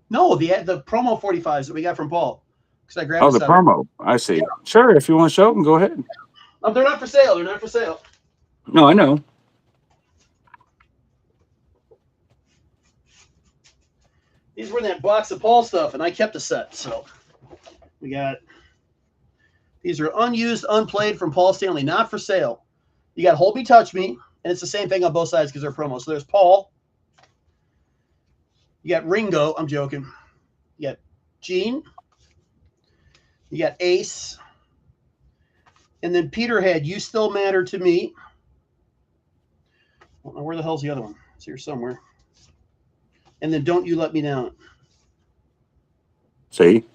No, the promo 45s that we got from Paul. Because I grabbed the promo. I see. Yeah. Sure, if you want to show them, go ahead. They're not for sale. They're not for sale. No, I know. These were in that box of Paul stuff, and I kept a set. So we got these are unused, unplayed from Paul Stanley, not for sale. You got Hold Me, Touch Me, and it's the same thing on both sides because they're promos. So there's Paul. You got Ringo. I'm joking. You got Gene. You got Ace. And then Peter had You Still Matter to Me. I don't know where the hell's the other one. It's here somewhere. And then Don't You Let Me Down. See?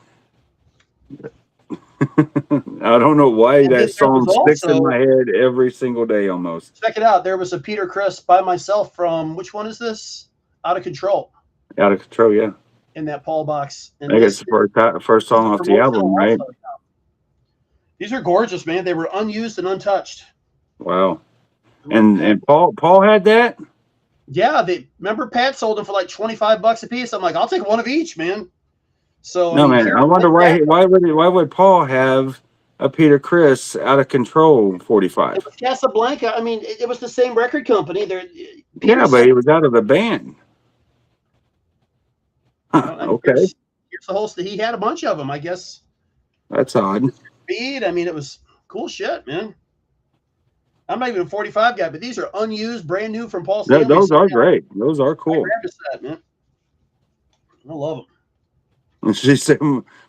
I don't know why that song sticks in my head every single day almost. Check it out. There was a Peter Criss By Myself from, which one is this? Out of Control. Out of Control, yeah. In that Paul box. And I guess the first song off the album, right? These are gorgeous, man. They were unused and untouched. Wow. And Paul had that? Yeah, remember Pat sold them for like $25 a piece. I'm like, I'll take one of each, man. So no, man. I wonder why would Paul have a Peter Criss Out of Control 45? It was Casablanca. I mean, it was the same record company. Yeah, but he was out of the band. Huh, okay. Here's the whole. He had a bunch of them, I guess. That's odd. Speed. I mean, it was cool shit, man. I'm not even a 45 guy, but these are unused, brand new from Paul Stanley. Those are great. Those are cool. I grabbed a set, man. I love them. And she said,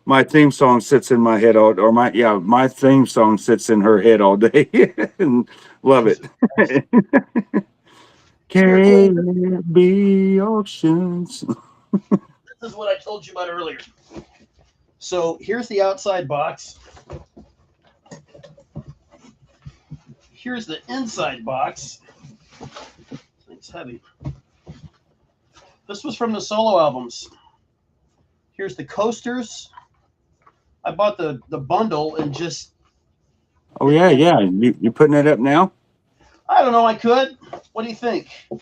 "My theme song sits in my head my theme song sits in her head all day." And love it. Can it be options? This is what I told you about earlier. So here's the outside box. Here's the inside box. It's heavy. This was from the solo albums. Here's the coasters. I bought the bundle and just. Oh yeah. You putting it up now? I don't know. I could. What do you think? I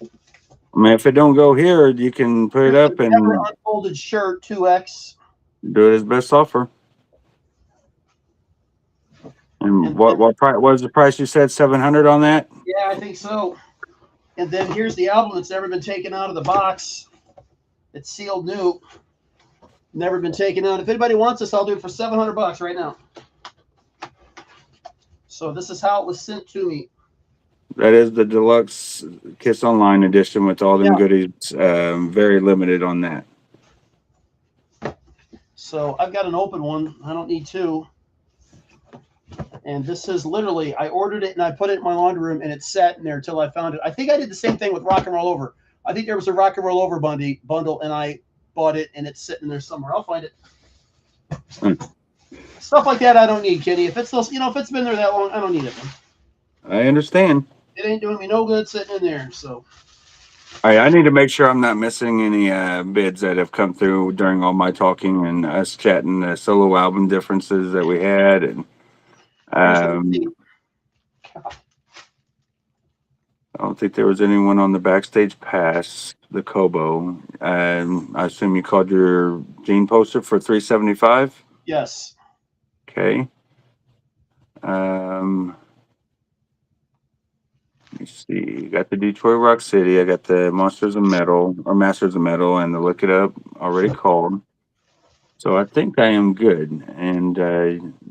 mean, if it don't go here, you can put it up and Never Unfolded shirt 2X. Do it as best offer. And what price was the price you said? 700 on that? Yeah, I think so. And then here's the album that's never been taken out of the box. It's sealed new. Never been taken out. If anybody wants this, I'll do it for $700 right now. So this is how it was sent to me. That is the deluxe Kiss Online edition with all them goodies. Very limited on that. So I've got an open one. I don't need two. And this is literally, I ordered it and I put it in my laundry room and it sat in there until I found it. I think I did the same thing with Rock and Roll Over. I think there was a Rock and Roll Over bundle and I bought it and it's sitting there somewhere. I'll find it. Stuff like that I don't need, Kenny. If it's still, if it's been there that long, I don't need it. I understand. It ain't doing me no good sitting in there. So I need to make sure I'm not missing any bids that have come through during all my talking and us chatting the solo album differences that we had. And I don't think there was anyone on the Backstage Pass, the Kobo. I assume you called your Gene poster for $375. Yes. Okay. Let's see. You got the Detroit Rock City. I got the Monsters of Metal or Masters of Metal and the Look It Up already called. So I think I am good. And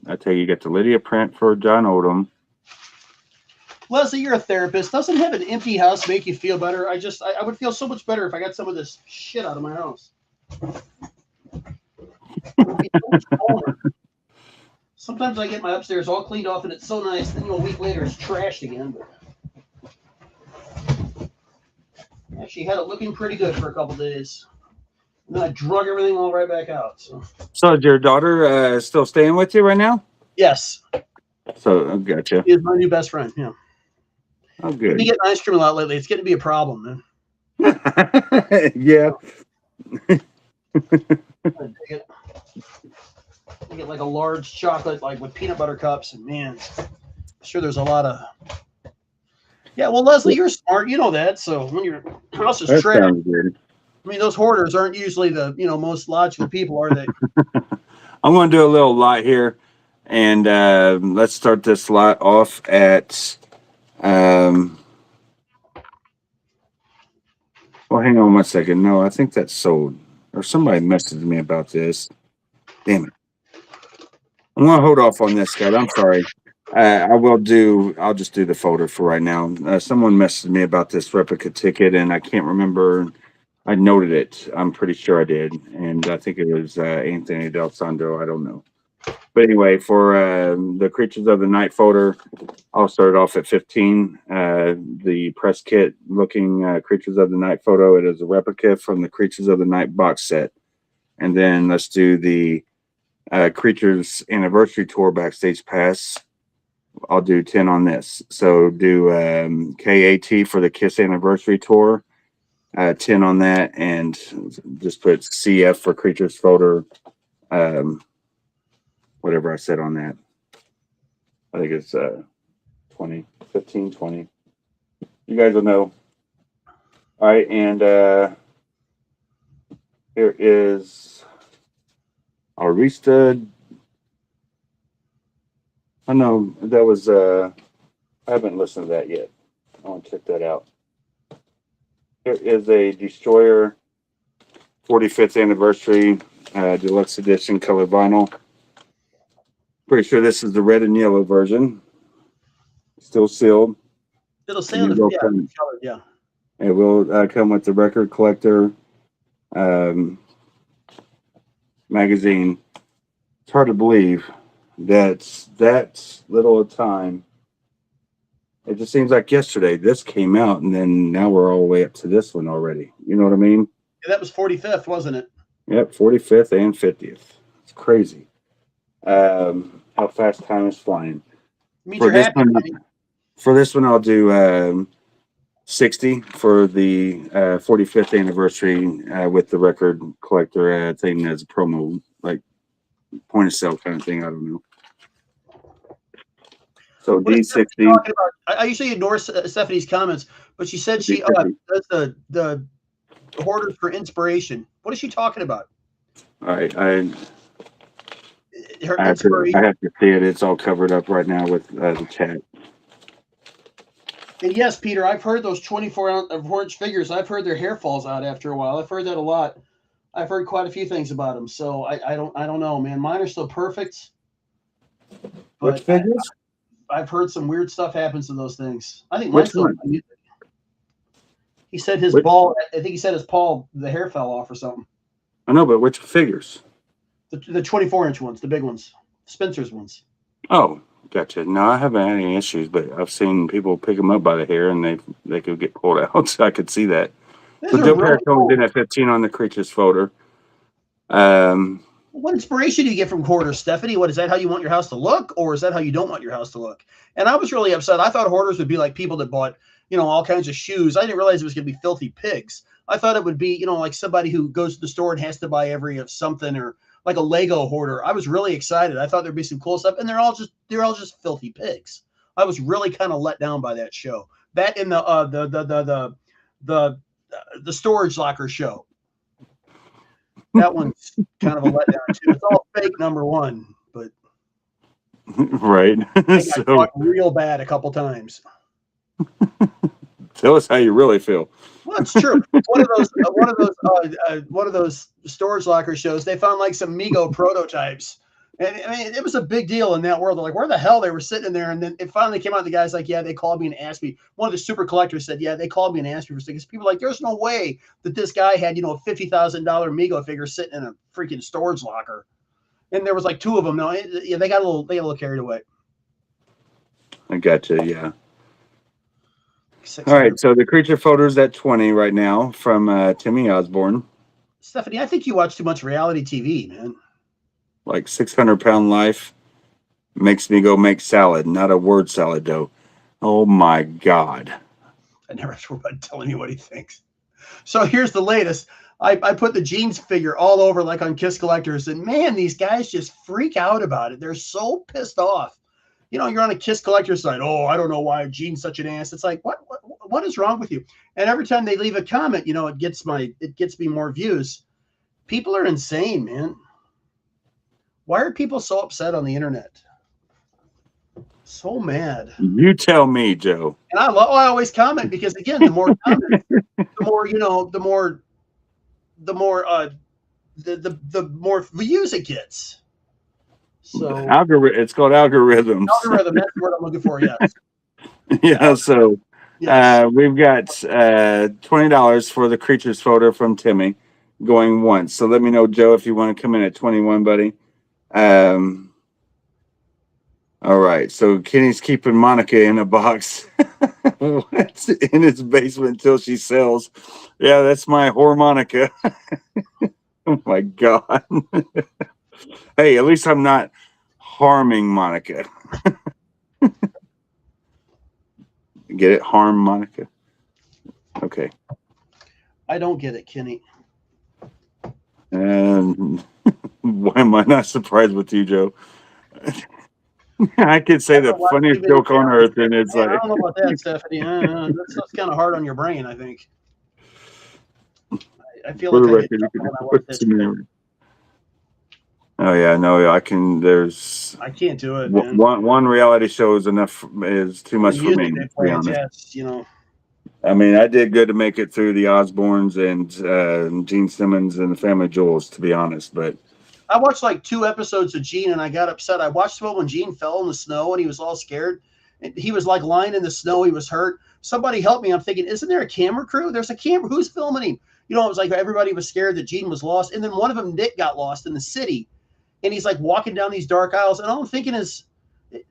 I tell you, you got the Lydia print for John Odom. Leslie, you're a therapist. Doesn't have an empty house make you feel better? I would feel so much better if I got some of this shit out of my house. It would be so much calmer. Sometimes I get my upstairs all cleaned off and it's so nice. Then a week later it's trashed again. But actually had it looking pretty good for a couple days. And then I drug everything all right back out. So is your daughter still staying with you right now? Yes. So gotcha. She is my new best friend. Yeah. Oh, I've good. been getting ice cream a lot lately. It's getting to be a problem, man. Yeah. I get like a large chocolate, like with peanut butter cups, and man, I'm sure there's a lot of. Yeah, well, Leslie, you're smart. You know that. So when your house is That trash, sounds good. I mean, those hoarders aren't usually the most logical people, are they? I'm going to do a little lot here, and let's start this lot off at. Well, hang on one second. No, I think that's sold, or somebody messaged me about this. Damn it! I'm going to hold off on this, guy. I'm sorry. I'll just do the folder for right now. Someone messaged me about this replica ticket, and I can't remember. I noted it. I'm pretty sure I did, and I think it was Anthony Del Sandro. I don't know. But anyway, for the Creatures of the Night folder, I'll start off at 15. The press kit looking Creatures of the Night photo. It is a replica from the Creatures of the Night box set. And then let's do the Creatures Anniversary Tour Backstage Pass. I'll do 10 on this. So do KAT for the Kiss Anniversary Tour. 10 on that. And just put CF for Creatures folder. Whatever I said on that. I think it's 20, 15, 20. You guys will know. All right, and here is Arista. I know that was I haven't listened to that yet. I want to check that out. Here is a Destroyer 45th anniversary deluxe edition color vinyl. Pretty sure this is the red and yellow version. Still sealed. It'll say on the yeah. It will come with the record collector magazine. It's hard to believe that little a time. It just seems like yesterday this came out, and then now we're all the way up to this one already. You know what I mean? Yeah, that was 45th, wasn't it? Yep, 45th and 50th. It's crazy. How fast time is flying. For this one, I'll do 60 for the 45th anniversary with the record collector thing as a promo, like point of sale kind of thing. I don't know. So D60. I usually ignore Stephanie's comments, but she said she does the hoarders for inspiration. What is she talking about? All right, I have to see it. It's all covered up right now with the chat. And yes, Peter, I've heard those 24-inch figures. I've heard their hair falls out after a while. I've heard that a lot. I've heard quite a few things about them. So I don't know, man. Mine are still perfect. Which figures? I've heard some weird stuff happens to those things. I think mine's still. He said his ball. I think he said his paw. The hair fell off or something. I know, but which figures? The 24-inch ones, the big ones, Spencer's ones. Oh, gotcha. No, I haven't had any issues, but I've seen people pick them up by the hair and they could get pulled out. So I could see that. So Joe Parrott comes in at 15 on the Creatures folder. What inspiration do you get from hoarders, Stephanie? What is that? How you want your house to look, or is that how you don't want your house to look? And I was really upset. I thought hoarders would be like people that bought, all kinds of shoes. I didn't realize it was going to be filthy pigs. I thought it would be, like somebody who goes to the store and has to buy every of something, or like a Lego hoarder. I was really excited. I thought there'd be some cool stuff, and they're all just filthy pigs. I was really kind of let down by that show. That in the storage locker show. That one's kind of a letdown too. It's all fake, number one, but right. I got caught real bad a couple times. Tell us how you really feel. Well, it's true. One of those storage locker shows. They found like some Mego prototypes, and I mean, it was a big deal in that world. They're like, where the hell they were sitting in there? And then it finally came out. The guy's like, yeah, they called me and asked me. One of the super collectors said, yeah, they called me and asked me for stickers. People were like, there's no way that this guy had a $50,000 Mego figure sitting in a freaking storage locker. And there was like two of them. No, yeah, they got a little carried away. I gotcha. Yeah. 600. All right. So the creature photo's at 20 right now from Timmy Osborne. Stephanie, I think you watch too much reality TV, man. Like 600-pound life makes me go make salad, not a word salad dough. Oh my God. I never have to worry about telling you what he thinks. So here's the latest. I put the jeans figure all over like on Kiss Collectors, and man, these guys just freak out about it. They're so pissed off. You're on a Kiss Collector site. Oh, I don't know why Gene's such an ass. It's like, what is wrong with you? And every time they leave a comment, it gets me more views. People are insane, man. Why are people so upset on the internet? So mad. You tell me, Joe. And I always comment because again, the more comments, the more the more views it gets. So It's called algorithms. algorithm, that's the word I'm looking for. Yes. Yeah. So Yes. we've got $20 for the creatures photo from Timmy going once. So let me know, Joe, if you want to come in at 21, buddy. All right. So Kenny's keeping Monica in a box in his basement until she sells. Yeah, that's my whore Monica. Oh my God. Hey, at least I'm not harming Monica. Get it? Harm Monica. Okay. I don't get it, Kenny. And why am I not surprised with you, Joe? I could say the funniest joke on earth, and it's Man, like, I don't know about that, Stephanie. That's kind of hard on your brain, I think. I feel for the like I record, get you when I can watch put that some shit. in. Oh yeah, no, I can. There's I can't do it, man. one reality show is too much The for me. music they To be play, honest, yes, I mean, I did good to make it through the Osbournes and Gene Simmons and the Family Jewels, to be honest. But I watched like 2 episodes of Gene and I got upset. I watched the one when Gene fell in the snow and he was all scared. And he was like lying in the snow. He was hurt. Somebody help me. I'm thinking, isn't there a camera crew? There's a camera. Who's filming him? It was like everybody was scared that Gene was lost. And then one of them, Nick, got lost in the city. And he's like walking down these dark aisles. And all I'm thinking is,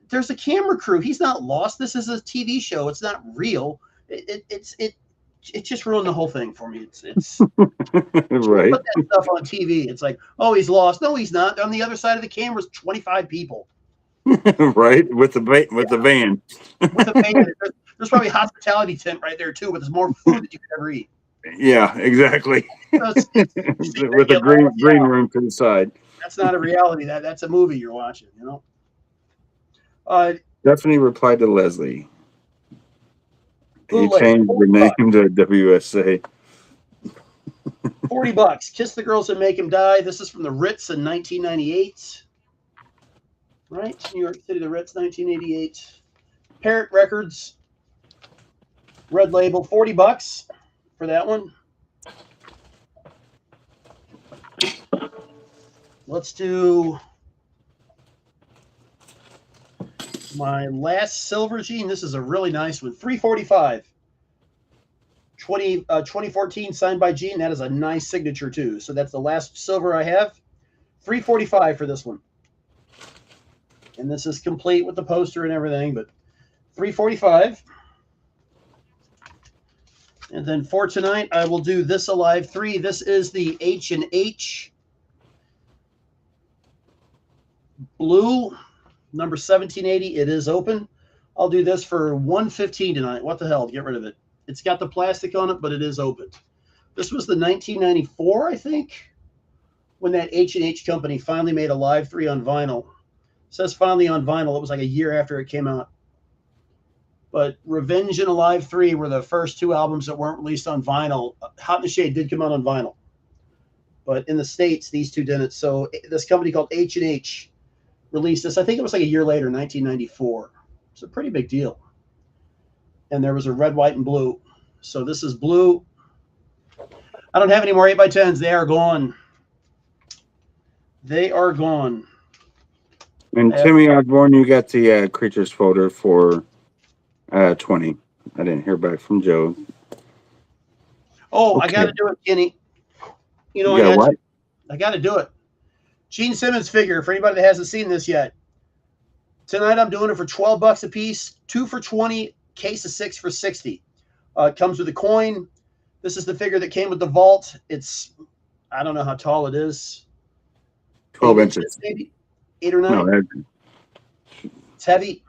there's a camera crew. He's not lost. This is a TV show. It's not real. It just ruined the whole thing for me. It's right, put that stuff on TV. It's like, oh, he's lost. No, he's not. On the other side of the camera is 25 people. right, with the van. With a van. There's probably a hospitality tent right there too, but there's more food that you could ever eat. Yeah, exactly. So With a green room to the side. That's not a reality. That's a movie you're watching. Stephanie replied to Leslie. He Bootleg, changed the name to WSA. $40. Kiss the Girls and Make Him Die. This is from the Ritz in 1998. Right? New York City, the Ritz, 1988. Parrot Records. Red Label, $40 for that one. Let's do my last silver Gene. This is a really nice one. $345. 2014 signed by Gene. That is a nice signature too. So that's the last silver I have. $345 for this one. And this is complete with the poster and everything, but $345. And then for tonight, I will do this Alive 3. This is the H&H Blue, number 1780. It is open. I'll do this for $115 tonight. What the hell? Get rid of it. It's got the plastic on it, but it is open. This was the 1994, I think, when that H&H company finally made Alive 3 on vinyl. It says finally on vinyl. It was like a year after it came out. But Revenge and Alive 3 were the first 2 albums that weren't released on vinyl. Hot in the Shade did come out on vinyl. But in the States, these 2 didn't. So this company called H&H released this. I think it was like a year later, 1994. It's a pretty big deal. and there was a red, white, and blue. So this is blue. I don't have any more 8x10s. They are gone. They are gone. And Timmy Osborne, you got the creatures folder for 20. I didn't hear back from Joe. Oh, Okay. I got to do it, Kenny. You know, You got what? I got to do it. Gene Simmons figure, for anybody that hasn't seen this yet. Tonight I'm doing it for $12 a piece, 2 for 20, case of 6 for 60. It comes with a coin. This is the figure that came with the vault. It's, I don't know how tall it is. 12 inches. Maybe 8 or 9. No, it's heavy,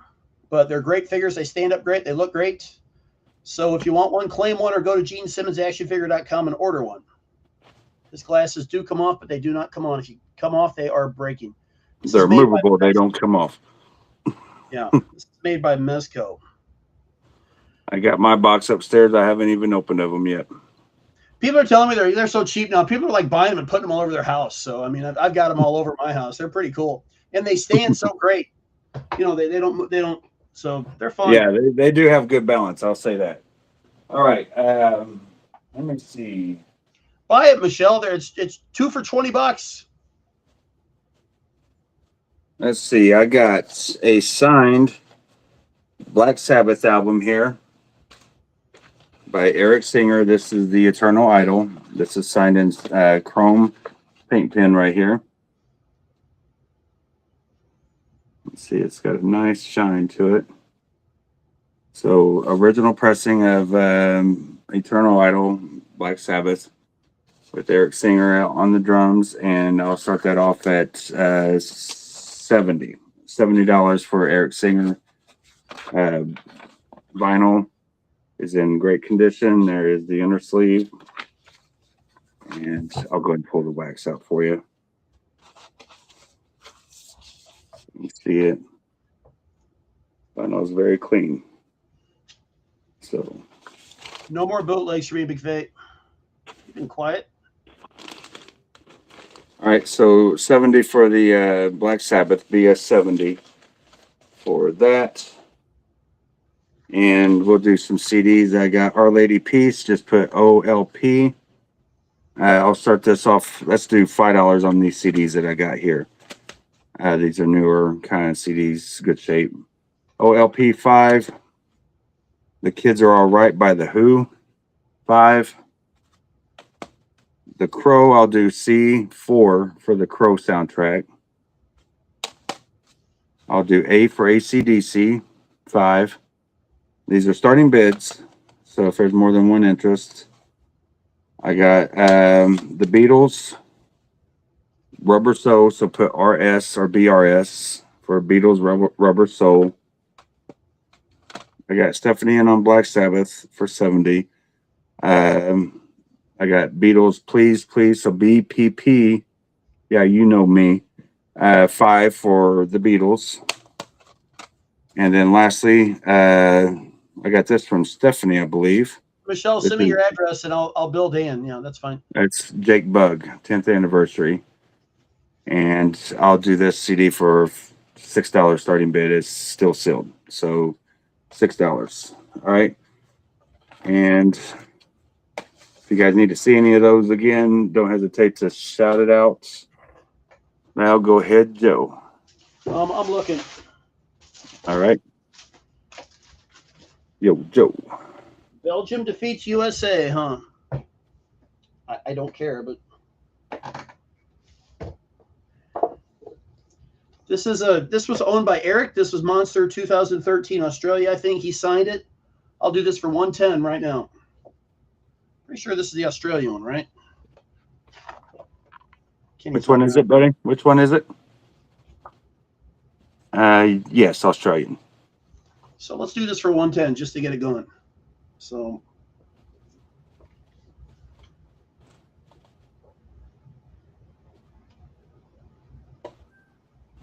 but they're great figures. They stand up great. They look great. So if you want one, claim one, or go to GeneSimmonsActionFigure.com and order one. His glasses do come off, but they do not come on. If you come off, they are breaking. they're movable. They don't come off. Yeah, this is made by Mezco. I got my box upstairs. I haven't even opened of them yet. People are telling me they're so cheap now. People are like buying them and putting them all over their house. So I mean, I've got them all over my house. They're pretty cool, and they stand so great. You know, they don't. So they're fun. Yeah, they do have good balance. I'll say that. All right. Let me see. Buy it, Michelle. There, it's 2 for $20. Let's see. I got a signed Black Sabbath album here by Eric Singer. This is the Eternal Idol. This is signed in chrome paint pen right here. Let's see. It's got a nice shine to it. So original pressing of Eternal Idol, Black Sabbath, with Eric Singer on the drums, and I'll start that off at $70 for Eric Singer. Vinyl is in great condition. There is the inner sleeve, and I'll go ahead and pull the wax out for you. You see it. Vinyl is very clean. So no more bootlegs for me, Big Fate. You've been quiet. All right, so 70 for the Black Sabbath, BS 70 for that. And we'll do some CDs. I got Our Lady Peace, just put OLP. I'll start this off. Let's do $5 on these CDs that I got here. These are newer kind of CDs, good shape. OLP 5. The Kids Are All Right by The Who, 5. The Crow, I'll do C4 for the Crow soundtrack. I'll do A for AC/DC, 5. These are starting bids, so if there's more than one interest. I got the Beatles, Rubber Soul, so put RS or BRS for Beatles Rubber Soul. I got Stephanie in on Black Sabbath for 70. I got Beatles Please Please, so BPP. Yeah, you know me. 5 for the Beatles. And then lastly, I got this from Stephanie, I believe. Michelle, send me your address and I'll bill Dan. Yeah, that's fine. It's Jake Bug, 10th anniversary. And I'll do this CD for $6 starting bid. It's still sealed. So $6. All right. And if you guys need to see any of those again, don't hesitate to shout it out. Now go ahead, Joe. I'm looking. All right. Yo, Joe. Belgium defeats USA, huh? I don't care, but this was owned by Eric. This was Monster 2013 Australia. I think he signed it. I'll do this for 110 right now. Pretty sure this is the Australian one, right? Which one is it, buddy? Which one is it? Yes, Australian. So let's do this for 110 just to get it going. So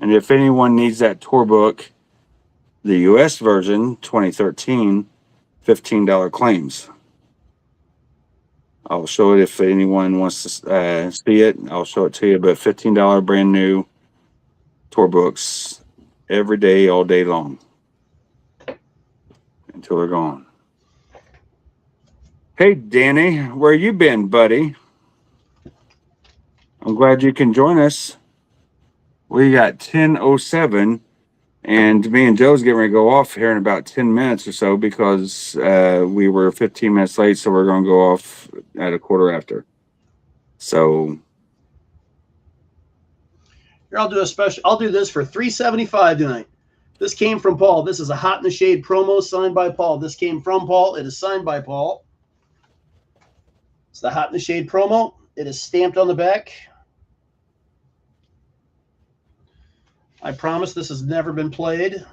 and if anyone needs that tour book, the US version, 2013, $15 claims. I'll show it if anyone wants to see it. I'll show it to you, but $15 brand new tour books every day, all day long until they're gone. Hey, Danny, where you been, buddy? I'm glad you can join us. We got 10:07, and me and Joe's getting ready to go off here in about 10 minutes or so because we were 15 minutes late, so we're going to go off at a quarter after. So, Here, I'll do a special. I'll do this for $375 tonight. This came from Paul. This is a Hot in the Shade promo signed by Paul. This came from Paul. It is signed by Paul. It's the Hot in the Shade promo. It is stamped on the back. I promise this has never been played.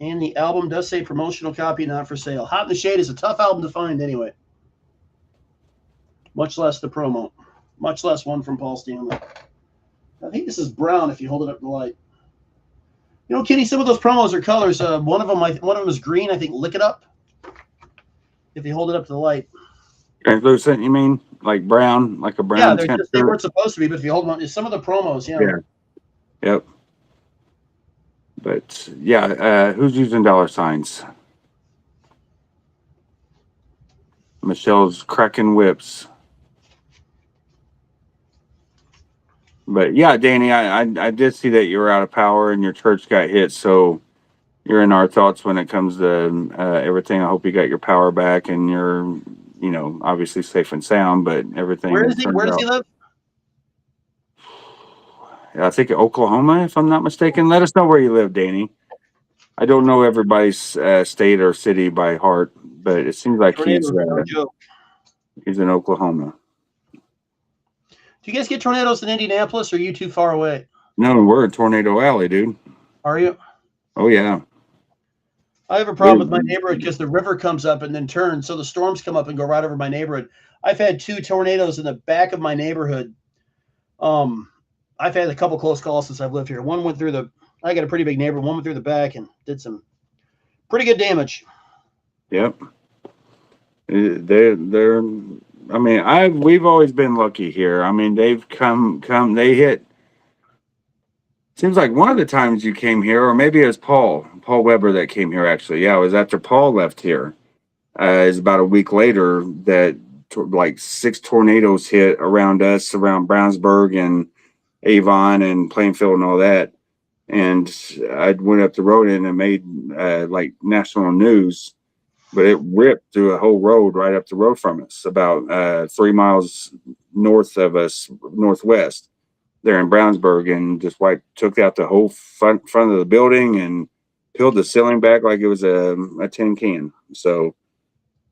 And the album does say promotional copy, not for sale. Hot in the Shade is a tough album to find anyway. Much less the promo. Much less one from Paul Stanley. I think this is brown if you hold it up to the light. You know, Kenny, some of those promos are colors. One of them is green. I think Lick It Up. If you hold it up to the light. translucent, you mean? Like brown, like a brown Yeah, tint they shirt? weren't supposed to be, but if you hold them on, some of the promos, Yeah. Yep. But yeah, who's using dollar signs? Michelle's cracking whips. But yeah, Danny, I did see that you were out of power and your church got hit. So you're in our thoughts when it comes to everything. I hope you got your power back and you're, obviously safe and sound. But everything Where is he? turned Where does out. he live? I think Oklahoma, if I'm not mistaken. Let us know where you live, Danny. I don't know everybody's state or city by heart, but it seems like Tornadoes, no joke. he's in Oklahoma. Do you guys get tornadoes in Indianapolis, or are you too far away? No, we're in Tornado Alley, dude. Are you? Oh yeah. I have a problem with my neighborhood because the river comes up and then turns, so the storms come up and go right over my neighborhood. I've had 2 tornadoes in the back of my neighborhood. I've had a couple close calls since I've lived here. One went through I got a pretty big neighborhood. One went through the back and did some pretty good damage. Yep. They're. I mean, we've always been lucky here. I mean, they've come. They hit. Seems like one of the times you came here, or maybe it was Paul Weber that came here. Actually, yeah, it was after Paul left here. It's about a week later that like 6 tornadoes hit around us, around Brownsburg and Avon and Plainfield and all that. And I went up the road and it made like national news, but it ripped through a whole road right up the road from us, about 3 miles north of us, northwest there in Brownsburg, and just took out the whole front of the building and peeled the ceiling back like it was a tin can. So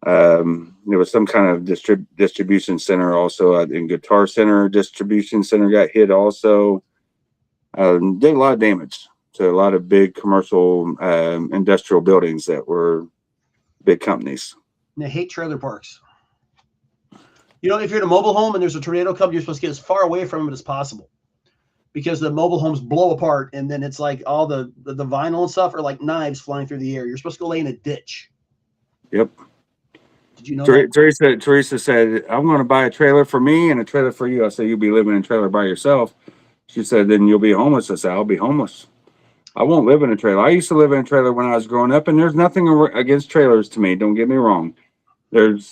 there was some kind of distribution center also in Guitar Center. Distribution center got hit also. Did a lot of damage to a lot of big commercial industrial buildings that were big companies. And I hate trailer parks. You know, if you're in a mobile home and there's a tornado coming, you're supposed to get as far away from it as possible, because the mobile homes blow apart, and then it's like all the vinyl and stuff are like knives flying through the air. You're supposed to go lay in a ditch. Yep. Did you know that? Teresa said, I'm going to buy a trailer for me and a trailer for you. I said, you'll be living in a trailer by yourself. She said, then you'll be homeless. I said, I'll be homeless. I won't live in a trailer. I used to live in a trailer when I was growing up, and there's nothing against trailers to me. Don't get me wrong. I've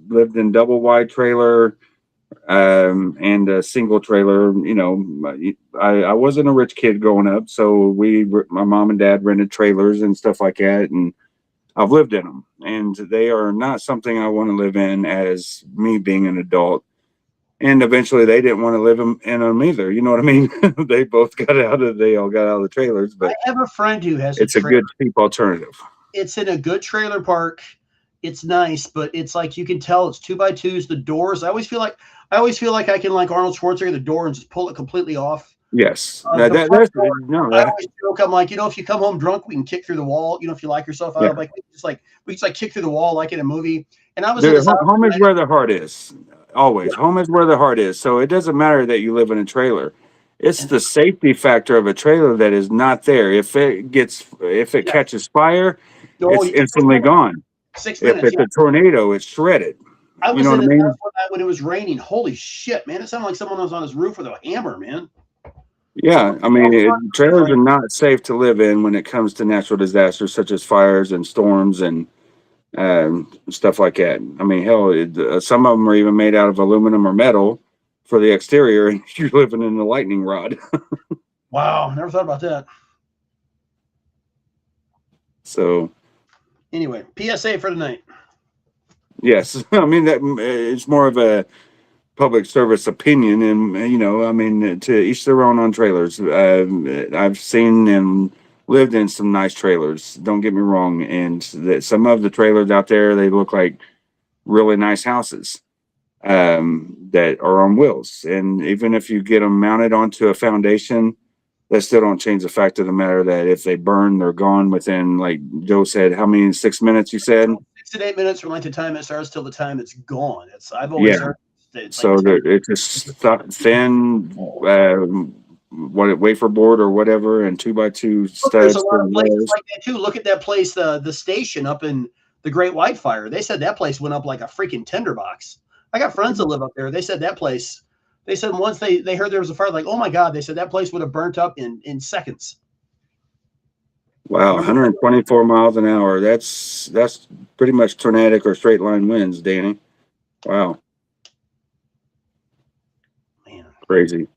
lived in double wide trailer and a single trailer. I wasn't a rich kid growing up, so my mom and dad rented trailers and stuff like that, and I've lived in them, and they are not something I want to live in as me being an adult. And eventually they didn't want to live in them either. You know what I mean? They all got out of the trailers, but I have a friend who has it's a good cheap alternative. It's in a good trailer park. It's nice, but it's like you can tell it's 2x2s. The doors. I always feel like I can, like Arnold Schwarzenegger, the door and just pull it completely off. Yes. I always joke. I'm like, if you come home drunk, we can kick through the wall. If you like yourself out, Yeah. like we just kick through the wall like in a movie. And I was home is where the heart is. Always. Yeah. Home is where the heart is. So it doesn't matter that you live in a trailer. It's the safety factor of a trailer that is not there. If it catches fire, it's instantly gone. 6 minutes. If it's a tornado, it's shredded. I was in the when it was raining. Holy shit, man! It sounded like someone was on his roof with a hammer, man. Yeah, I mean, trailers are not safe to live in when it comes to natural disasters such as fires and storms and stuff like that. I mean, hell, some of them are even made out of aluminum or metal for the exterior, and you're living in a lightning rod. Wow, never thought about that. So, Anyway, PSA for tonight. yes, I mean that it's more of a public service opinion, and I mean, to each their own on trailers. I've seen and lived in some nice trailers. Don't get me wrong, and that some of the trailers out there they look like really nice houses that are on wheels. And even if you get them mounted onto a foundation, that still don't change the fact of the matter that if they burn, they're gone within, like Joe said, how many 6 minutes you said? 6 to 8 minutes from like the time it starts till the time it's gone. I've always Yeah. heard it's So like 10. it's just thin, wafer board or whatever, and 2x2 Look, there's a studs lot for of places wires. like that too. Look at that place, the station up in the Great White Fire. They said that place went up like a freaking tinderbox. I got friends that live up there. They said that place. They said once they heard there was a fire, like, oh my God, they said that place would have burnt up in seconds. Wow, 124 miles an hour. That's pretty much tornadic or straight line winds, Danny. Wow, Man. crazy.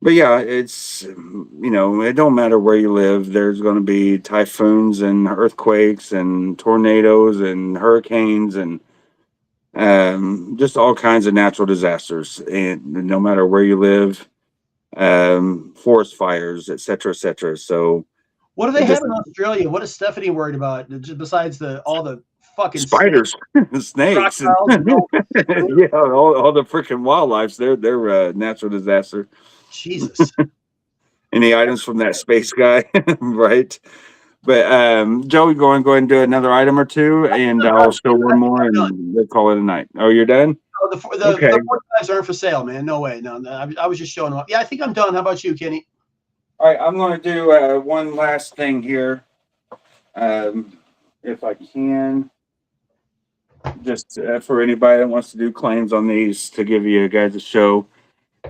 But yeah, it's it don't matter where you live. There's going to be typhoons and earthquakes and tornadoes and hurricanes and just all kinds of natural disasters. And no matter where you live, forest fires, et cetera, et cetera. So What do they it have just in Australia? What is Stephanie worried about besides all the fucking spiders, snakes, and crocodiles and dolphins? yeah, all the freaking wildlife's they're natural disaster. Jesus. Any items from that space guy, right? But Joey, go ahead and do another item or two, and I'll show one more, and we'll call it a night. Oh, you're done? Oh, Okay. the 45s aren't for sale, man. No way. No, I was just showing them up. Yeah, I think I'm done. How about you, Kenny? All right, I'm going to do one last thing here, if I can, just for anybody that wants to do claims on these to give you guys a show.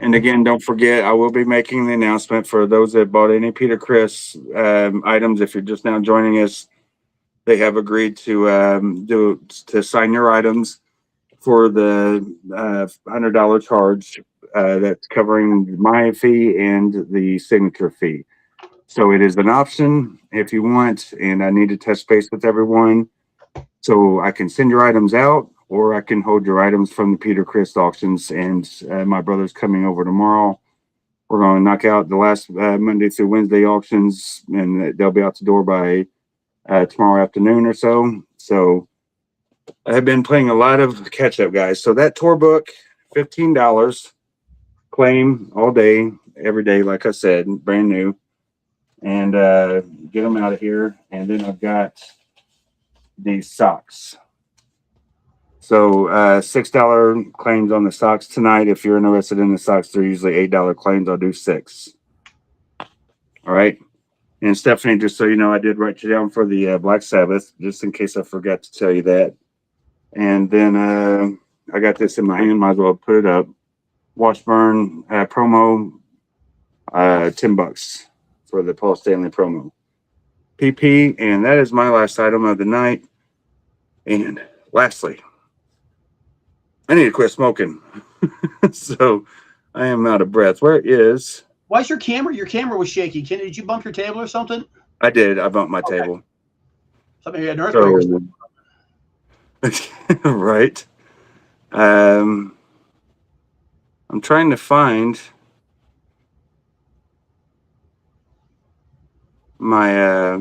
And again, don't forget, I will be making the announcement for those that bought any Peter Chris items. If you're just now joining us, they have agreed to sign your items for the $100 charge that's covering my fee and the signature fee. So it is an option if you want, and I need to touch base with everyone. So I can send your items out, or I can hold your items from the Peter Chris auctions. And my brother's coming over tomorrow. We're going to knock out the last Monday through Wednesday auctions, and they'll be out the door by tomorrow afternoon or so. So I've been playing a lot of catch up, guys. So that tour book, $15, claim all day, every day, like I said, brand new, and get them out of here. And then I've got these socks. So $6 claims on the socks tonight. If you're interested in the socks, they're usually $8 claims. I'll do 6. All right. And Stephanie, just so you know, I did write you down for the Black Sabbath, just in case I forgot to tell you that. And then I got this in my hand. Might as well put it up. Washburn promo, $10 for the Paul Stanley promo. PP, and that is my last item of the night. And lastly, I need to quit smoking. So I am out of breath. Where is? Why's your camera? Your camera was shaky. Kenny, did you bump your table or something? I did. I bumped my table. Something had an earthquake or something. Right. I'm trying to find my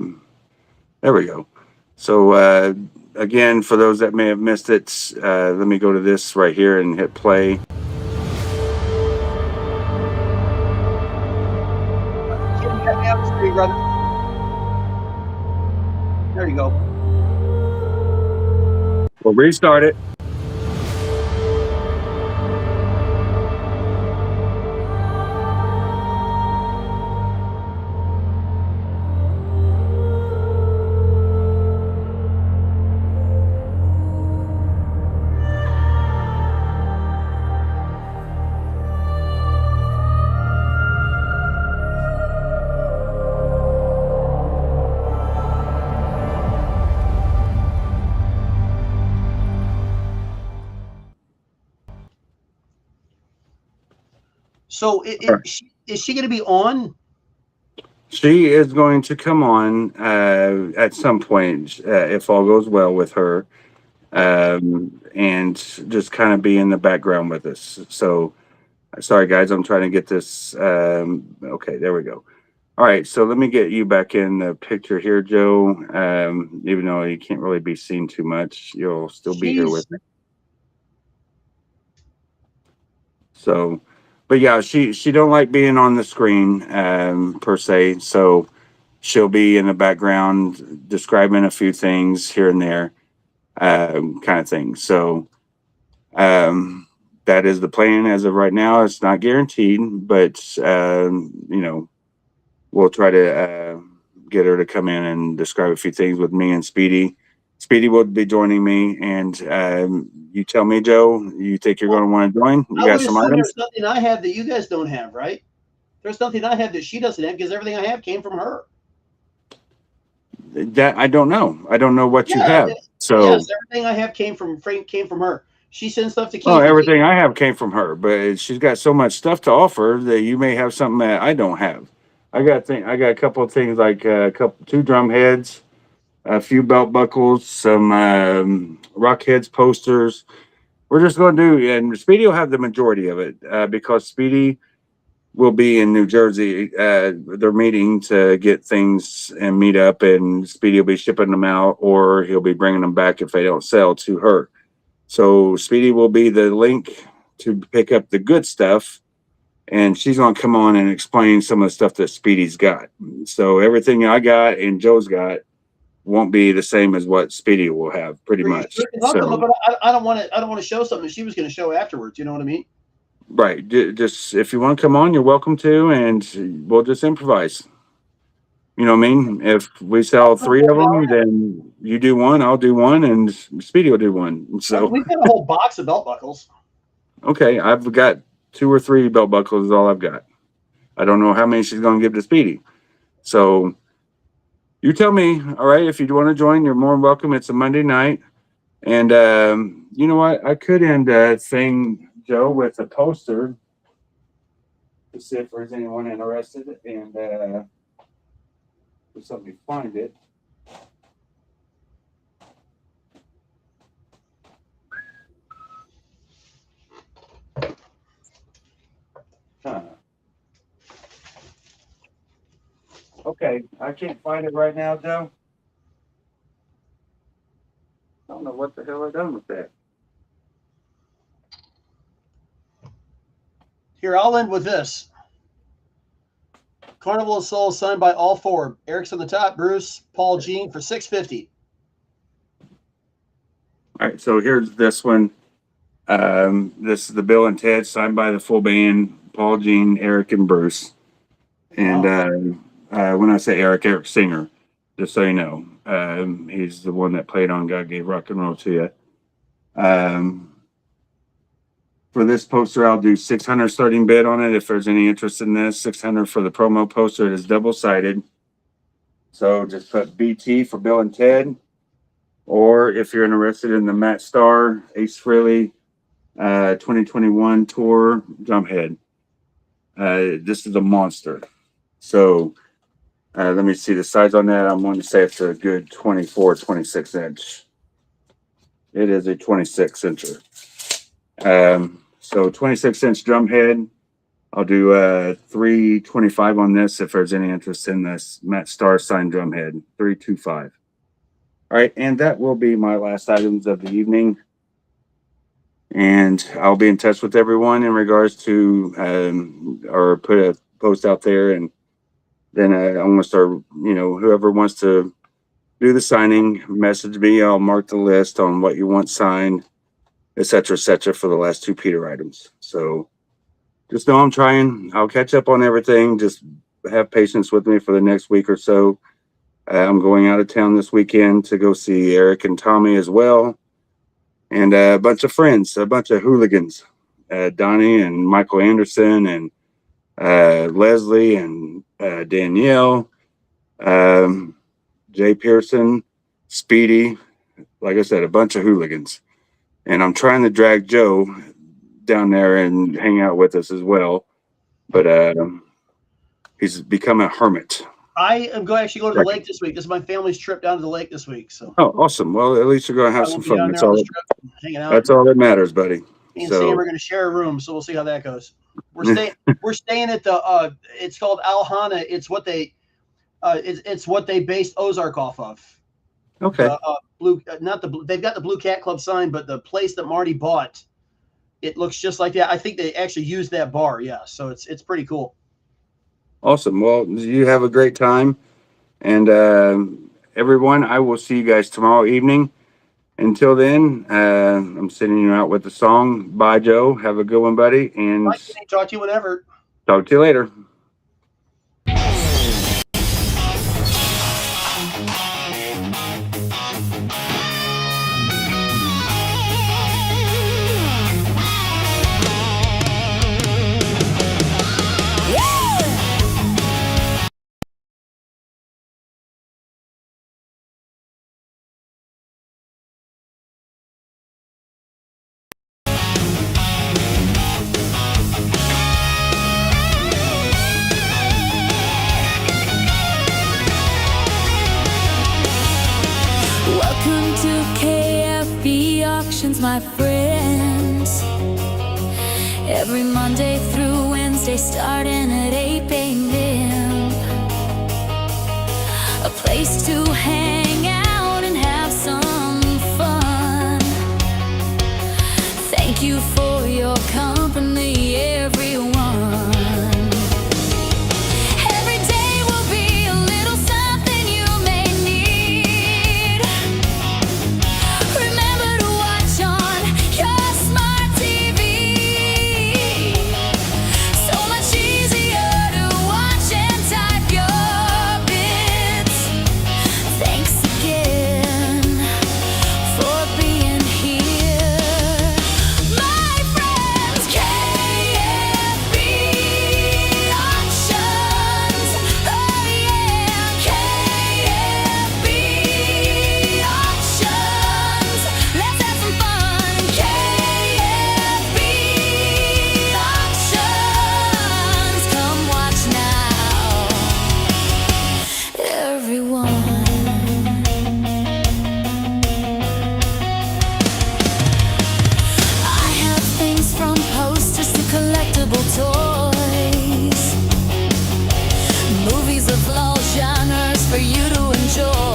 there we go. So again, for those that may have missed it, let me go to this right here and hit play. Kenny, got me off the screen, brother. There you go. We'll restart it. So is she going to be on? She is going to come on at some point if all goes well with her, and just kind of be in the background with us. So, sorry guys, I'm trying to get this. Okay, there we go. All right, so let me get you back in the picture here, Joe. Even though you can't really be seen too much, you'll still be here with She's me. So, but yeah, she don't like being on the screen per se. So she'll be in the background describing a few things here and there, kind of thing. So that is the plan as of right now. It's not guaranteed, but we'll try to get her to come in and describe a few things with me and Speedy. Speedy will be joining me, and you tell me, Joe, you think you're going to want to join? You I got would some assume items? there's nothing I have that you guys don't have, right? There's nothing I have that she doesn't have because everything I have came from her. That I don't know. I don't know what you Yeah, have. So, yes, everything I have came from her. She sends stuff to well, Keith. And Keith, everything I have came from her, but she's got so much stuff to offer that you may have something that I don't have. I got a couple of things like two drum heads, a few belt buckles, some rock heads posters. We're just going to do, and Speedy will have the majority of it because Speedy will be in New Jersey. They're meeting to get things and meet up, and Speedy will be shipping them out, or he'll be bringing them back if they don't sell to her. So Speedy will be the link to pick up the good stuff, and she's going to come on and explain some of the stuff that Speedy's got. So everything I got and Joe's got won't be the same as what Speedy will have, pretty much. I'll come So up, but I don't want to. I don't want to show something that she was going to show afterwards. You know what I mean? right, just if you want to come on, you're welcome to, and we'll just improvise. You know what I mean? If we sell three of them, then you do one, I'll do one, and Speedy will do one. So We've got a whole box of belt buckles. okay, I've got two or three belt buckles is all I've got. I don't know how many she's going to give to Speedy. So you tell me, all right, if you want to join, you're more than welcome. It's a Monday night. And you know what? I could end thing, Joe, with a poster to see if there's anyone interested. And just let me find it. Huh. Okay, I can't find it right now, Joe. I don't know what the hell I done with that. Here, I'll end with this. Carnival of Souls signed by all four. Eric's on the top, Bruce, Paul, Gene for $650. All right, so here's this one. This is the Bill and Ted signed by the full band, Paul, Gene, Eric, and Bruce. And when I say Eric, Eric Singer, just so you know, he's the one that played on God Gave Rock and Roll to You. For this poster, I'll do 600 starting bid on it. If there's any interest in this, 600 for the promo poster. It is double sided. So just put BT for Bill and Ted. Or if you're interested in the Matt Starr, Ace Frehley 2021 tour drumhead. This is a monster. So let me see the size on that. I'm going to say it's a good 24, 26 inch. It is a 26 incher. So 26-inch drum head. I'll do 325 on this if there's any interest in this Matt Starr signed drum head. 325. All right, and that will be my last items of the evening. And I'll be in touch with everyone in regards to or put a post out there, and then I'm going to start. Whoever wants to do the signing, message me. I'll mark the list on what you want signed, et cetera, for the last two Peter items. So just know I'm trying. I'll catch up on everything. Just have patience with me for the next week or so. I'm going out of town this weekend to go see Eric and Tommy as well. And a bunch of friends, a bunch of hooligans, Donnie and Michael Anderson and Leslie and Danielle, Jay Pearson, Speedy. Like I said, a bunch of hooligans. And I'm trying to drag Joe down there and hang out with us as well. but he's become a hermit. I am going actually go to the Right. lake this week. This is my family's trip down to the lake this week. So Oh, awesome. Well, at least you're going to I have will some be fun. down That's there on all. this trip, hanging out. That's all that matters, buddy. Me and Sam So are going to share a room, so we'll see how that goes. We're staying at the it's called Alhana. It's what they it's what they based Ozark off of. okay, The blue, not the blue. They've got the Blue Cat Club sign, but the place that Marty bought, it looks just like that. I think they actually used that bar. Yeah, so it's pretty cool. awesome. Well, you have a great time, and everyone, I will see you guys tomorrow evening. Until then, I'm sending you out with the song. Bye, Joe. Have a good one, buddy, and Bye, Kenny. Talk to you whenever. talk to you later. Welcome to KFB Auctions, my friends. Every Monday through Wednesday, starting at 8 p.m. A place to hang out and have some fun. Thank you for your company, everyone. Every day will be a little something you may need. Remember to watch on your smart TV. So much easier to watch and type your bits. Thanks again for being here, my friends. KFB Auctions, oh yeah, KFB Auctions. Let's have some fun. KFB Auctions, come watch now, everyone. I have things from posters to collectible toys, movies of all genres for you to enjoy.